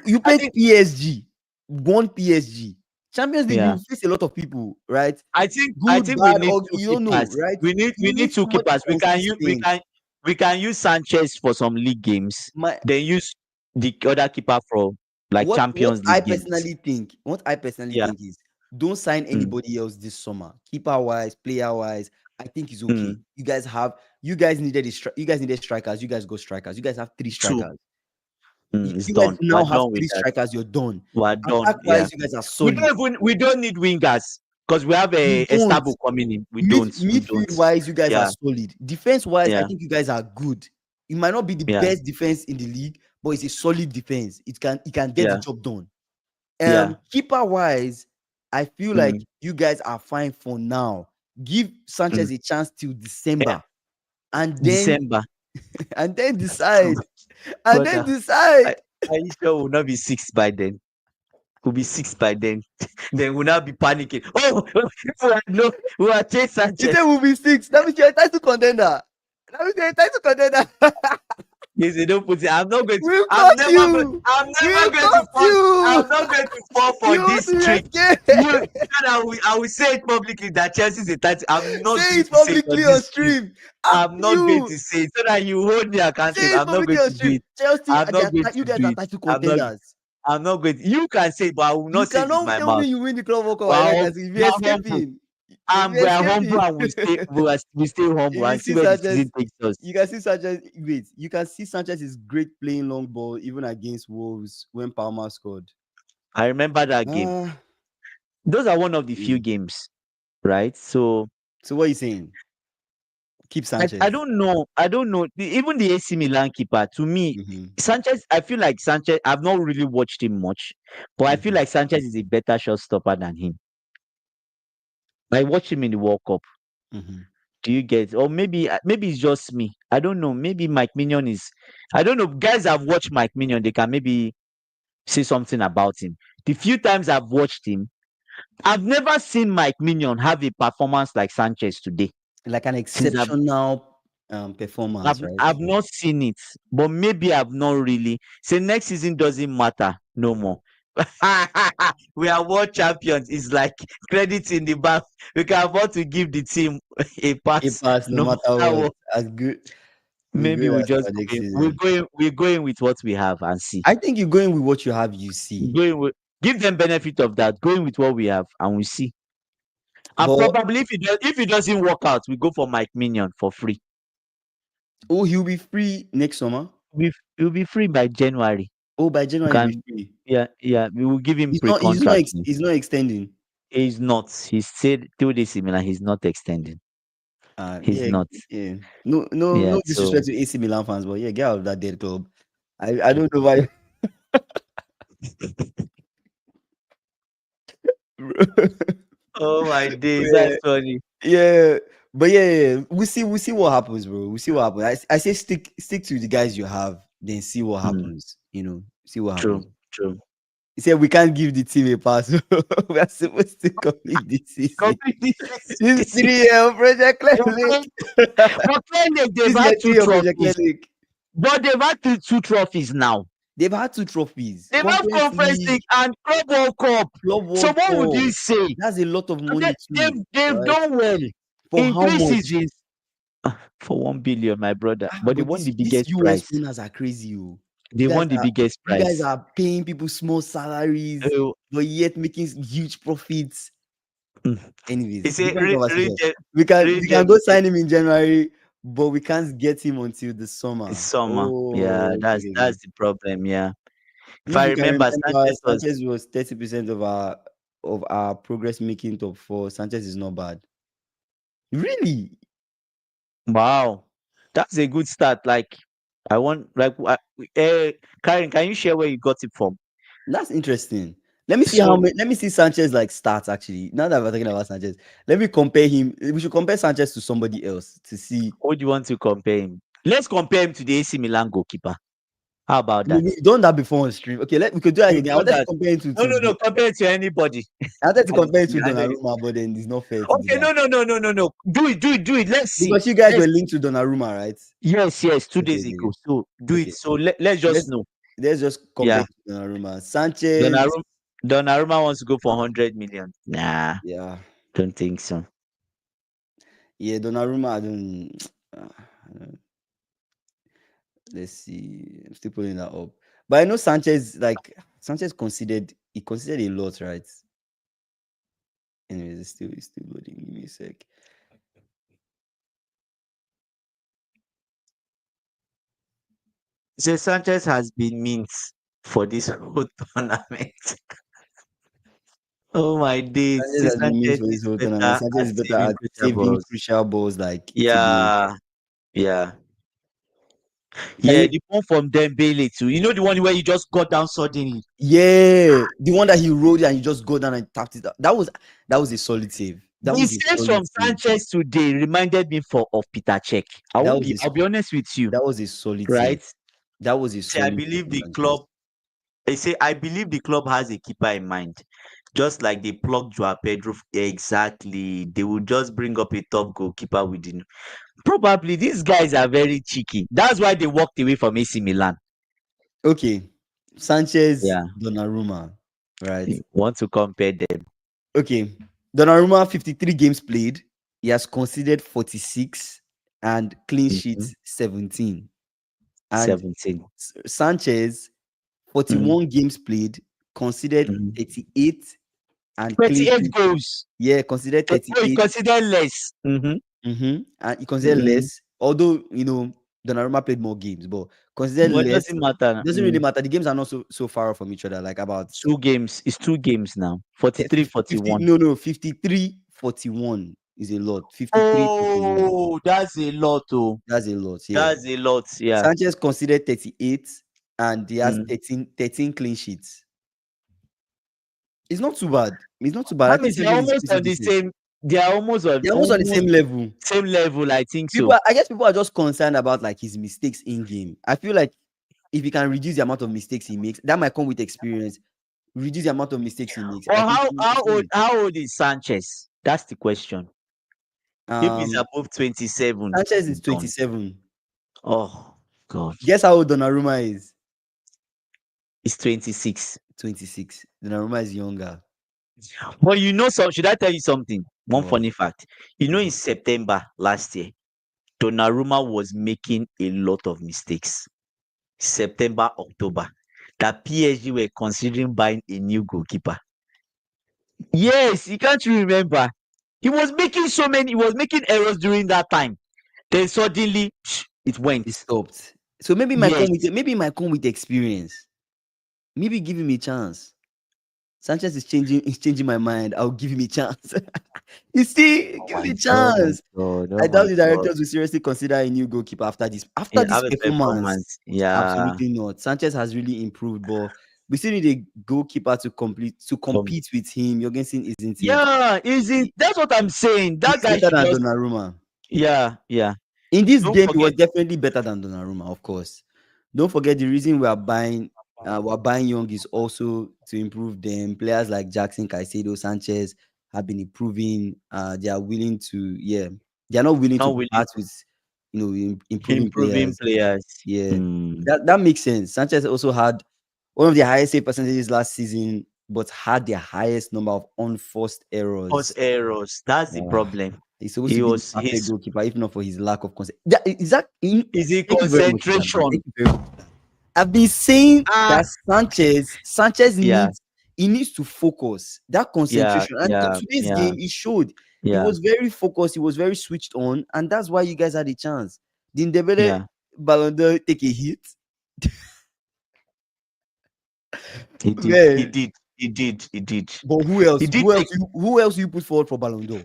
PSG, won PSG. Champions League, you face a lot of people, right? I think we need two keepers. Right? We need two keepers. We can use Sanchez for some league games. Then use the other keeper for Champions League. What I personally think is, don't sign anybody else this summer. Keeper wise, player wise, I think it's okay. You guys needed strikers. You guys got strikers. You guys have 3 strikers. You guys now have 3 strikers. You're done. We're done. You guys are solid. We don't need wingers because we have a Stable coming in. Midfield wise, you guys are solid. Defense wise, I think you guys are good. It might not be the best defense in the league, but it's a solid defense. It can get the Yeah. job done. Yeah. Keeper wise, I feel like Mm. you guys are fine for now. Give Sanchez Mm. a chance till Yeah. December, and then December. and then decide, and then Brother, decide. I, are you sure we'll not be six by then? We'll be six by then. Then we'll not be panicking. Oh, no, we are Chase You Sanchez. say we'll be six. That means you're a title contender. That means you're a title contender. Yes, they don't put it. I'm not going to. We've I'm got never going. you. I'm never We've going to got fall. you. I'm not going to fall for You this to trick. escape. You, and I will say it publicly that Chelsea is a title. I'm not Say going it to say it on publicly on this stream. stream. I'm not going You to say it so that you hold me accountable. say it I'm not publicly going on to do stream. it. Chelsea, I'm not going you to guys do are it. title I'm not. contenders. I'm not going. You can say it, but I will You not say it with cannot my tell me mouth. you win the Club World Cup We're, like hum- that. If we're you're humble. escaping, if We you're are humble escaping. and we stay humble If you and see see where the Sanchez, season takes us. you can see Sanchez. Wait, you can see Sanchez is great playing long ball even against Wolves when Palmer scored. I remember that game. Those are one of the few games, right? So what are you saying? Keep Sanchez. I don't know. Even the AC Milan keeper, to me, Sanchez, I feel like Sanchez, I've not really watched him much, but I feel like Sanchez is a better shot stopper than him. I watched him in the World Cup. Do you get? Or maybe it's just me. I don't know. Maybe Mike Mignon is. I don't know. Guys have watched Mike Mignon. They can maybe say something about him. The few times I've watched him, I've never seen Mike Mignon have a performance like Sanchez today. Like an exceptional performance, right? I've not seen it, but maybe I've not really. Say next season doesn't matter no more. We are world champions. It's like credit in the bank. We can afford to give the team a pass. No matter what. As good. Maybe we just next season. We're going with what we have and see. I think you're going with what you have. You see, give them benefit of that. Going with what we have and we see. And probably if it doesn't work out, we go for Mike Mignon for free. Oh, he'll be free next summer. He'll be free by January. Oh, by January he'll be free. Yeah. We will give him pre-contract. He's not extending. He's not. He said to the similar. He's not extending. He's not. Yeah. No disrespect to AC Milan fans, but yeah, get out of that dead club. I don't know why. Oh my days, that's funny. Yeah, but yeah, we see what happens, bro. We see what happens. I say stick to the guys you have, then see what happens. See what happens. True. He said we can't give the team a pass. We are supposed to complete this season. This 3-year Project Clinic. They've had 2 trophies. But they've had 2 trophies now. They've had 2 trophies. They've had Conference League and Club World Cup. So what would you say? That's a lot of money. They've done well for in how 3 much? seasons. For 1 billion, my brother. But they won the biggest prize. US winners are crazy. They won the biggest prize. You guys are paying people small salaries, but yet making huge profits. Anyways, we can go sign him in January, but we can't get him until the summer. Yeah, that's the problem. Yeah, if I remember, Sanchez was 30% of our progress making top 4. Sanchez is not bad. Really? Wow, that's a good start. Like, Karen, can you share where you got it from? That's interesting. Let me see let me see Sanchez like stats actually. Now that we're talking about Sanchez, let me compare him. We should compare Sanchez to somebody else to see. Who do you want to compare him? Let's compare him to the AC Milan goalkeeper. How about that? We've done that before on stream. Okay, we could do that again. I wanted to compare him to no, compare it to anybody. I wanted to compare it to Donnarumma, but then it's not fair. Okay, no. Do it. Let's see. Because you guys were linked to Donnarumma, right? Yes, 2 days ago. So do it. So let's just know. Let's just compare to Donnarumma. Sanchez. Donnarumma wants to go for 100 million. Nah. Yeah. Don't think so. Yeah, Donnarumma, I don't. Let's see. I'm still pulling that up. But I know Sanchez considered a lot, right? Anyways, it's still loading. Give me a sec. So Sanchez has been mint for this whole tournament. Oh my days. Sanchez is better at saving crucial balls like yeah. Yeah, the one from Dembele too. You know the one where you just got down suddenly. Yeah, the one that he rolled and you just go down and tapped it. That was a solid save. That The was a saves solid from save. Sanchez today reminded me of Peter Cech. I'll be honest with you, That was a solid right? save. That was a See, I solid save believe from the Sanchez. club. I believe the club has a keeper in mind. Just like they plucked Joao Pedro. Exactly. They will just bring up a top goalkeeper within. Probably these guys are very cheeky. That's why they walked away from AC Milan. Okay, Sanchez, Yeah. Donnarumma, right? You want to compare them. Okay, Donnarumma 53 games played. He has conceded 46 and clean Mhm. sheets 17. And 17. Sanchez Mhm. 41 games played, conceded Mhm. 38 and clean 38 sheets. goals. Yeah, considered Oh, you 38. consider less. And he considered Mhm. less. Although Donnarumma played more games, but considered But it less. doesn't matter. It doesn't really matter. The games are not so far from each other. Like about 2 games. It's 2 games now. 43, 50 41. no 53 41 is a lot. 53 41. Oh, that's a lot. Oh, That's a lot. Yeah. that's a lot. Yeah. Sanchez considered 38 and he has Mm. 13 clean sheets. It's not too bad. It's not too bad. I That think means they're Sanchez is almost pretty on the decent. same. They are almost They're almost on the same level. same level. I think People, so. I guess people are just concerned about like his mistakes in game. I feel like if he can reduce the amount of mistakes he makes, that might come with experience. Reduce the amount of mistakes he makes. I Well, think how old is Sanchez? That's the question. If he's um above 27, Sanchez is done. 27. Oh God, Guess how old Donnarumma is? it's 26. 26. Donnarumma is younger. But should I tell you something? One Wow. funny fact. In September last year, Donnarumma was making a lot of mistakes. September, October, that PSG were considering buying a new goalkeeper. Yes, you can't remember. He was making errors during that time. Then suddenly it He went. stopped. So maybe Yes. it might come with experience. Maybe give him a chance. Sanchez is changing my mind. I'll give him a chance. You see, Oh give my him a God. chance. God. I Oh doubt my the God. directors will seriously consider a new goalkeeper after this. After Yeah, this have a performance, performance. Yeah. absolutely not. Sanchez has really improved, but we still need a goalkeeper to Come. compete with him. Jorgensen isn't it? Yeah, is it? That's what I'm saying. That He's guy better should than just. Donnarumma. Yeah, yeah. In this Don't game, he was forget. definitely better than Donnarumma, of course. Don't forget the reason we're buying young is also to improve them. Players like Jackson, Caicedo, Sanchez have been improving. They are willing to, they are not willing Not to really part with, improving improving players. players. Yeah, Mm. that makes sense. Sanchez also had one of the highest save percentages last season, but had the highest number of unforced Cause errors. errors. That's the Ah, problem. he's supposed He to be the was perfect his goalkeeper, if not for his lack of concentration. Yeah, is that is a thank you very much for that, man. concentration. Thank you very much. I've been saying Ah, that Sanchez yeah, needs to focus that yeah, concentration. And yeah, today's yeah, game, he showed he yeah, was very focused, he was very switched on, and that's why you guys had a chance. Didn't Dembele yeah. Ballon d'Or take a hit? He did. He Man, did. He did. He did. but who else? He did take. Who else you put forward for Ballon d'Or?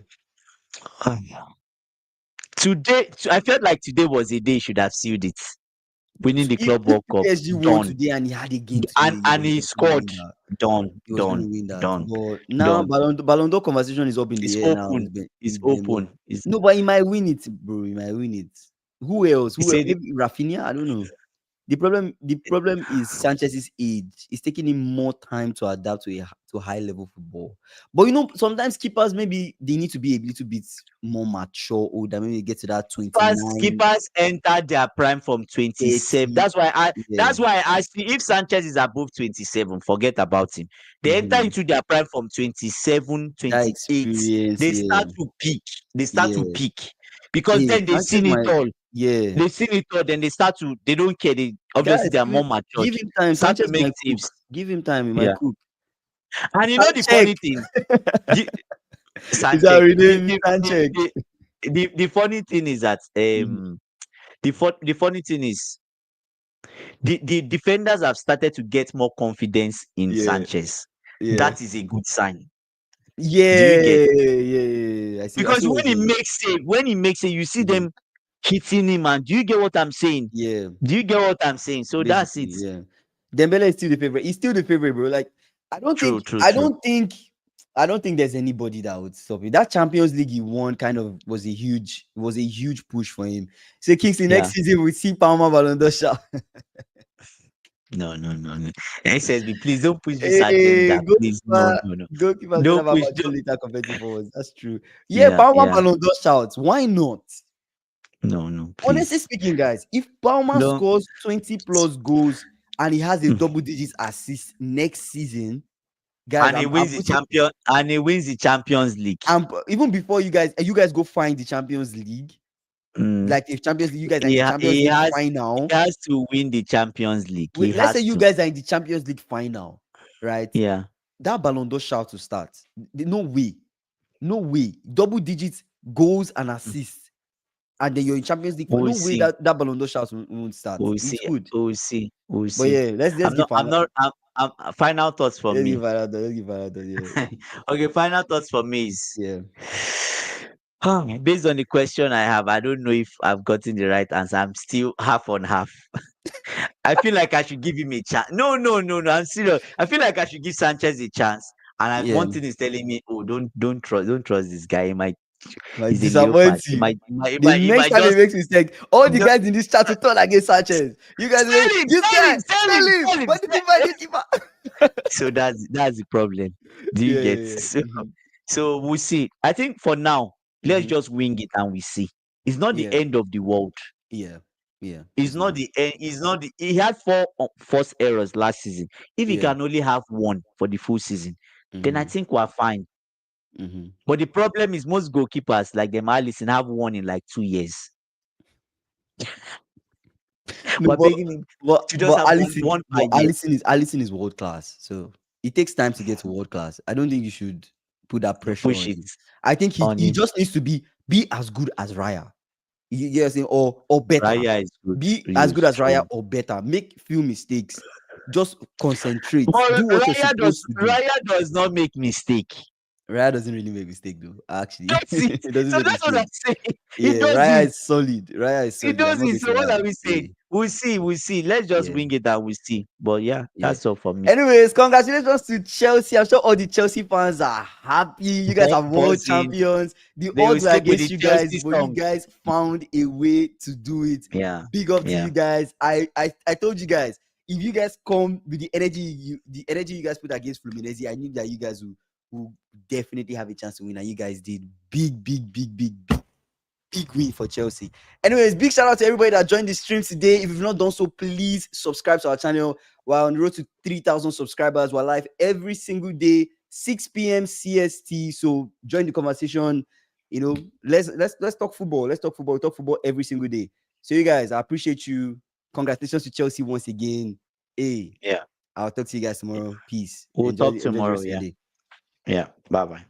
Today, I felt like today was a day he should have sealed it. Winning the Club If World Cup. PSG won Done. today and he had a game today, And he was going to scored. win that. Done. He was going to Done. win that. Done. But now Done. Ballon d'Or conversation is up in It's the air now. open. It's It's been open. It's no, but he might win it, bro. He might win it. Who else? he said Maybe Rafinha. I don't know. The problem is Sanchez's age. It's taking him more time to adapt to high level football. But sometimes keepers maybe they need to be a little bit more mature, older. Maybe get to that 29, keepers enter their prime from 27. 30. That's why I Yeah. that's why I asked you if Sanchez is above 27, forget about him. They enter Mhm. into their prime from 27, That 28. experience. They Yeah. start to peak. They start to Yeah. peak because Hey, then they've Sanchez seen it might. all. Yeah. They've seen it all. Then they don't care. Obviously Guys, they are more matured. give him time. Start to Sanchez make might cook. saves. Give him time. He might Yeah. cook. And you know the Sanchez. funny thing, the, Is our Sanchez, rename Sanchez? the funny thing is that Mhm. the funny thing is the defenders have started to get more confidence in Yeah. Sanchez. Yeah. That is a good sign. Do you Yeah. get? Yeah. I see Because what you're saying. when he makes it, you see Mhm. them hitting him. And do you get what I'm saying? Yeah. Do you get what I'm saying? So that's Basically, it. yeah. Dembele is still the favorite. He's still the favorite, bro. Like, I don't True, think, true, I true. don't think, I don't think there's anybody that would stop it. That Champions League he won kind of was a huge push for him. So Kingsley, Yeah. next season we see Palmer Ballon d'Or shot. No, no, no, no. SSB, please don't push this Hey, agenda. Please, no, no, no. goalkeeper said Don't about push. Joe Don't. later competitive forwards. That's true. Yeah, Yeah, Palmer yeah. Ballon d'Or shouts. Why not? No, no, Honestly please. speaking, guys, if Palmer Don't. scores 20 plus goals and he has a double digits assist next season, guys, And he I'm wins the putting. champion. And he wins the Champions League. Even before you guys go find the Champions League. Mm. Like if Champions League, you guys are in the Champions He League has. final. He has to win the Champions League. He Wait, let's say has you to. guys are in the Champions League final, right? Yeah. That Ballon d'Or shout to start. No way, no way. Double digits goals and assists, and then you're in Champions League. We'll No way see. that Ballon d'Or shout won't start. We'll It see. would. We'll see. We'll But see. yeah, let's I'm get not. I'm final. not. Final thoughts for Let's me. give final. Let's give final. Yeah, Okay. Final thoughts for me is. yeah. Based on the question I have, I don't know if I've gotten the right answer. I'm still half on half. I feel like I should give him a chance. No, no, no, no. I'm serious. I feel like I should give Sanchez a chance. And Yeah. one thing is telling me, oh, don't trust this guy. Might He's a disappoint leopard. you. The He next might time he just makes mistake, all the don't- guys in this chat will turn against Sanchez. You guys will say, this sell guy, him, sell him, sell him. sell him. Why did you buy this keeper? So that's the problem. Do you Yeah, get? yeah, So, yeah. so we'll see. I think for now, let's Mhm. just wing it and we see. It's not the Yeah, end of the world. yeah, yeah. It's It's not not. the end. It's not the. He had four forced errors last season. If he Yeah. can only have one for the full season, then I Mm-hmm. think we're fine. Mm-hmm. But the problem is most goalkeepers like them Allison have one in like 2 years. No, We're begging him to just but have one per year. Allison is world class. So it takes time to get to world class. I don't think you should put that pressure Push on it him. I think on he him. just needs to be as good as Raya. Yes, or better. Raya is good. Be as Use good as Raya true. or better. Make few mistakes. Just concentrate. But Do what you're supposed to do. Raya does not make mistake. Raya doesn't really make mistake though. Actually, That's it. he doesn't So make that's what I'm mistake. saying. He Yeah, does Raya it. is solid. Raya is He solid. I'm does not it. going to So what lie. are we saying? Yeah, We'll see. We'll see. Let's just yeah, wing it and we'll see. But yeah, yeah. that's all for me. Anyways, congratulations to Chelsea. I'm sure all the Chelsea fans are happy. You guys are world Buzzing. champions. The They will odds were sleep with the against you guys, Chelsea but you song. guys found a way to do it. Yeah. Big up to Yeah. you guys. I told you guys, if you guys come with the energy you guys put against Fluminense, I knew that you guys will definitely have a chance to win, and you guys did. Big win for Chelsea. Anyways, big shout out to everybody that joined the stream today. If you've not done so, please subscribe to our channel. We're on the road to 3,000 subscribers. We're live every single day, 6 p.m. CST. So join the conversation. You know, let's talk football. Let's talk football. We talk football every single day. So you guys, I appreciate you. Congratulations to Chelsea once again. Hey, Yeah. I'll talk to you guys tomorrow. Peace. We'll talk Enjoy the tomorrow. rest of your Yeah. day. Yeah. Bye bye.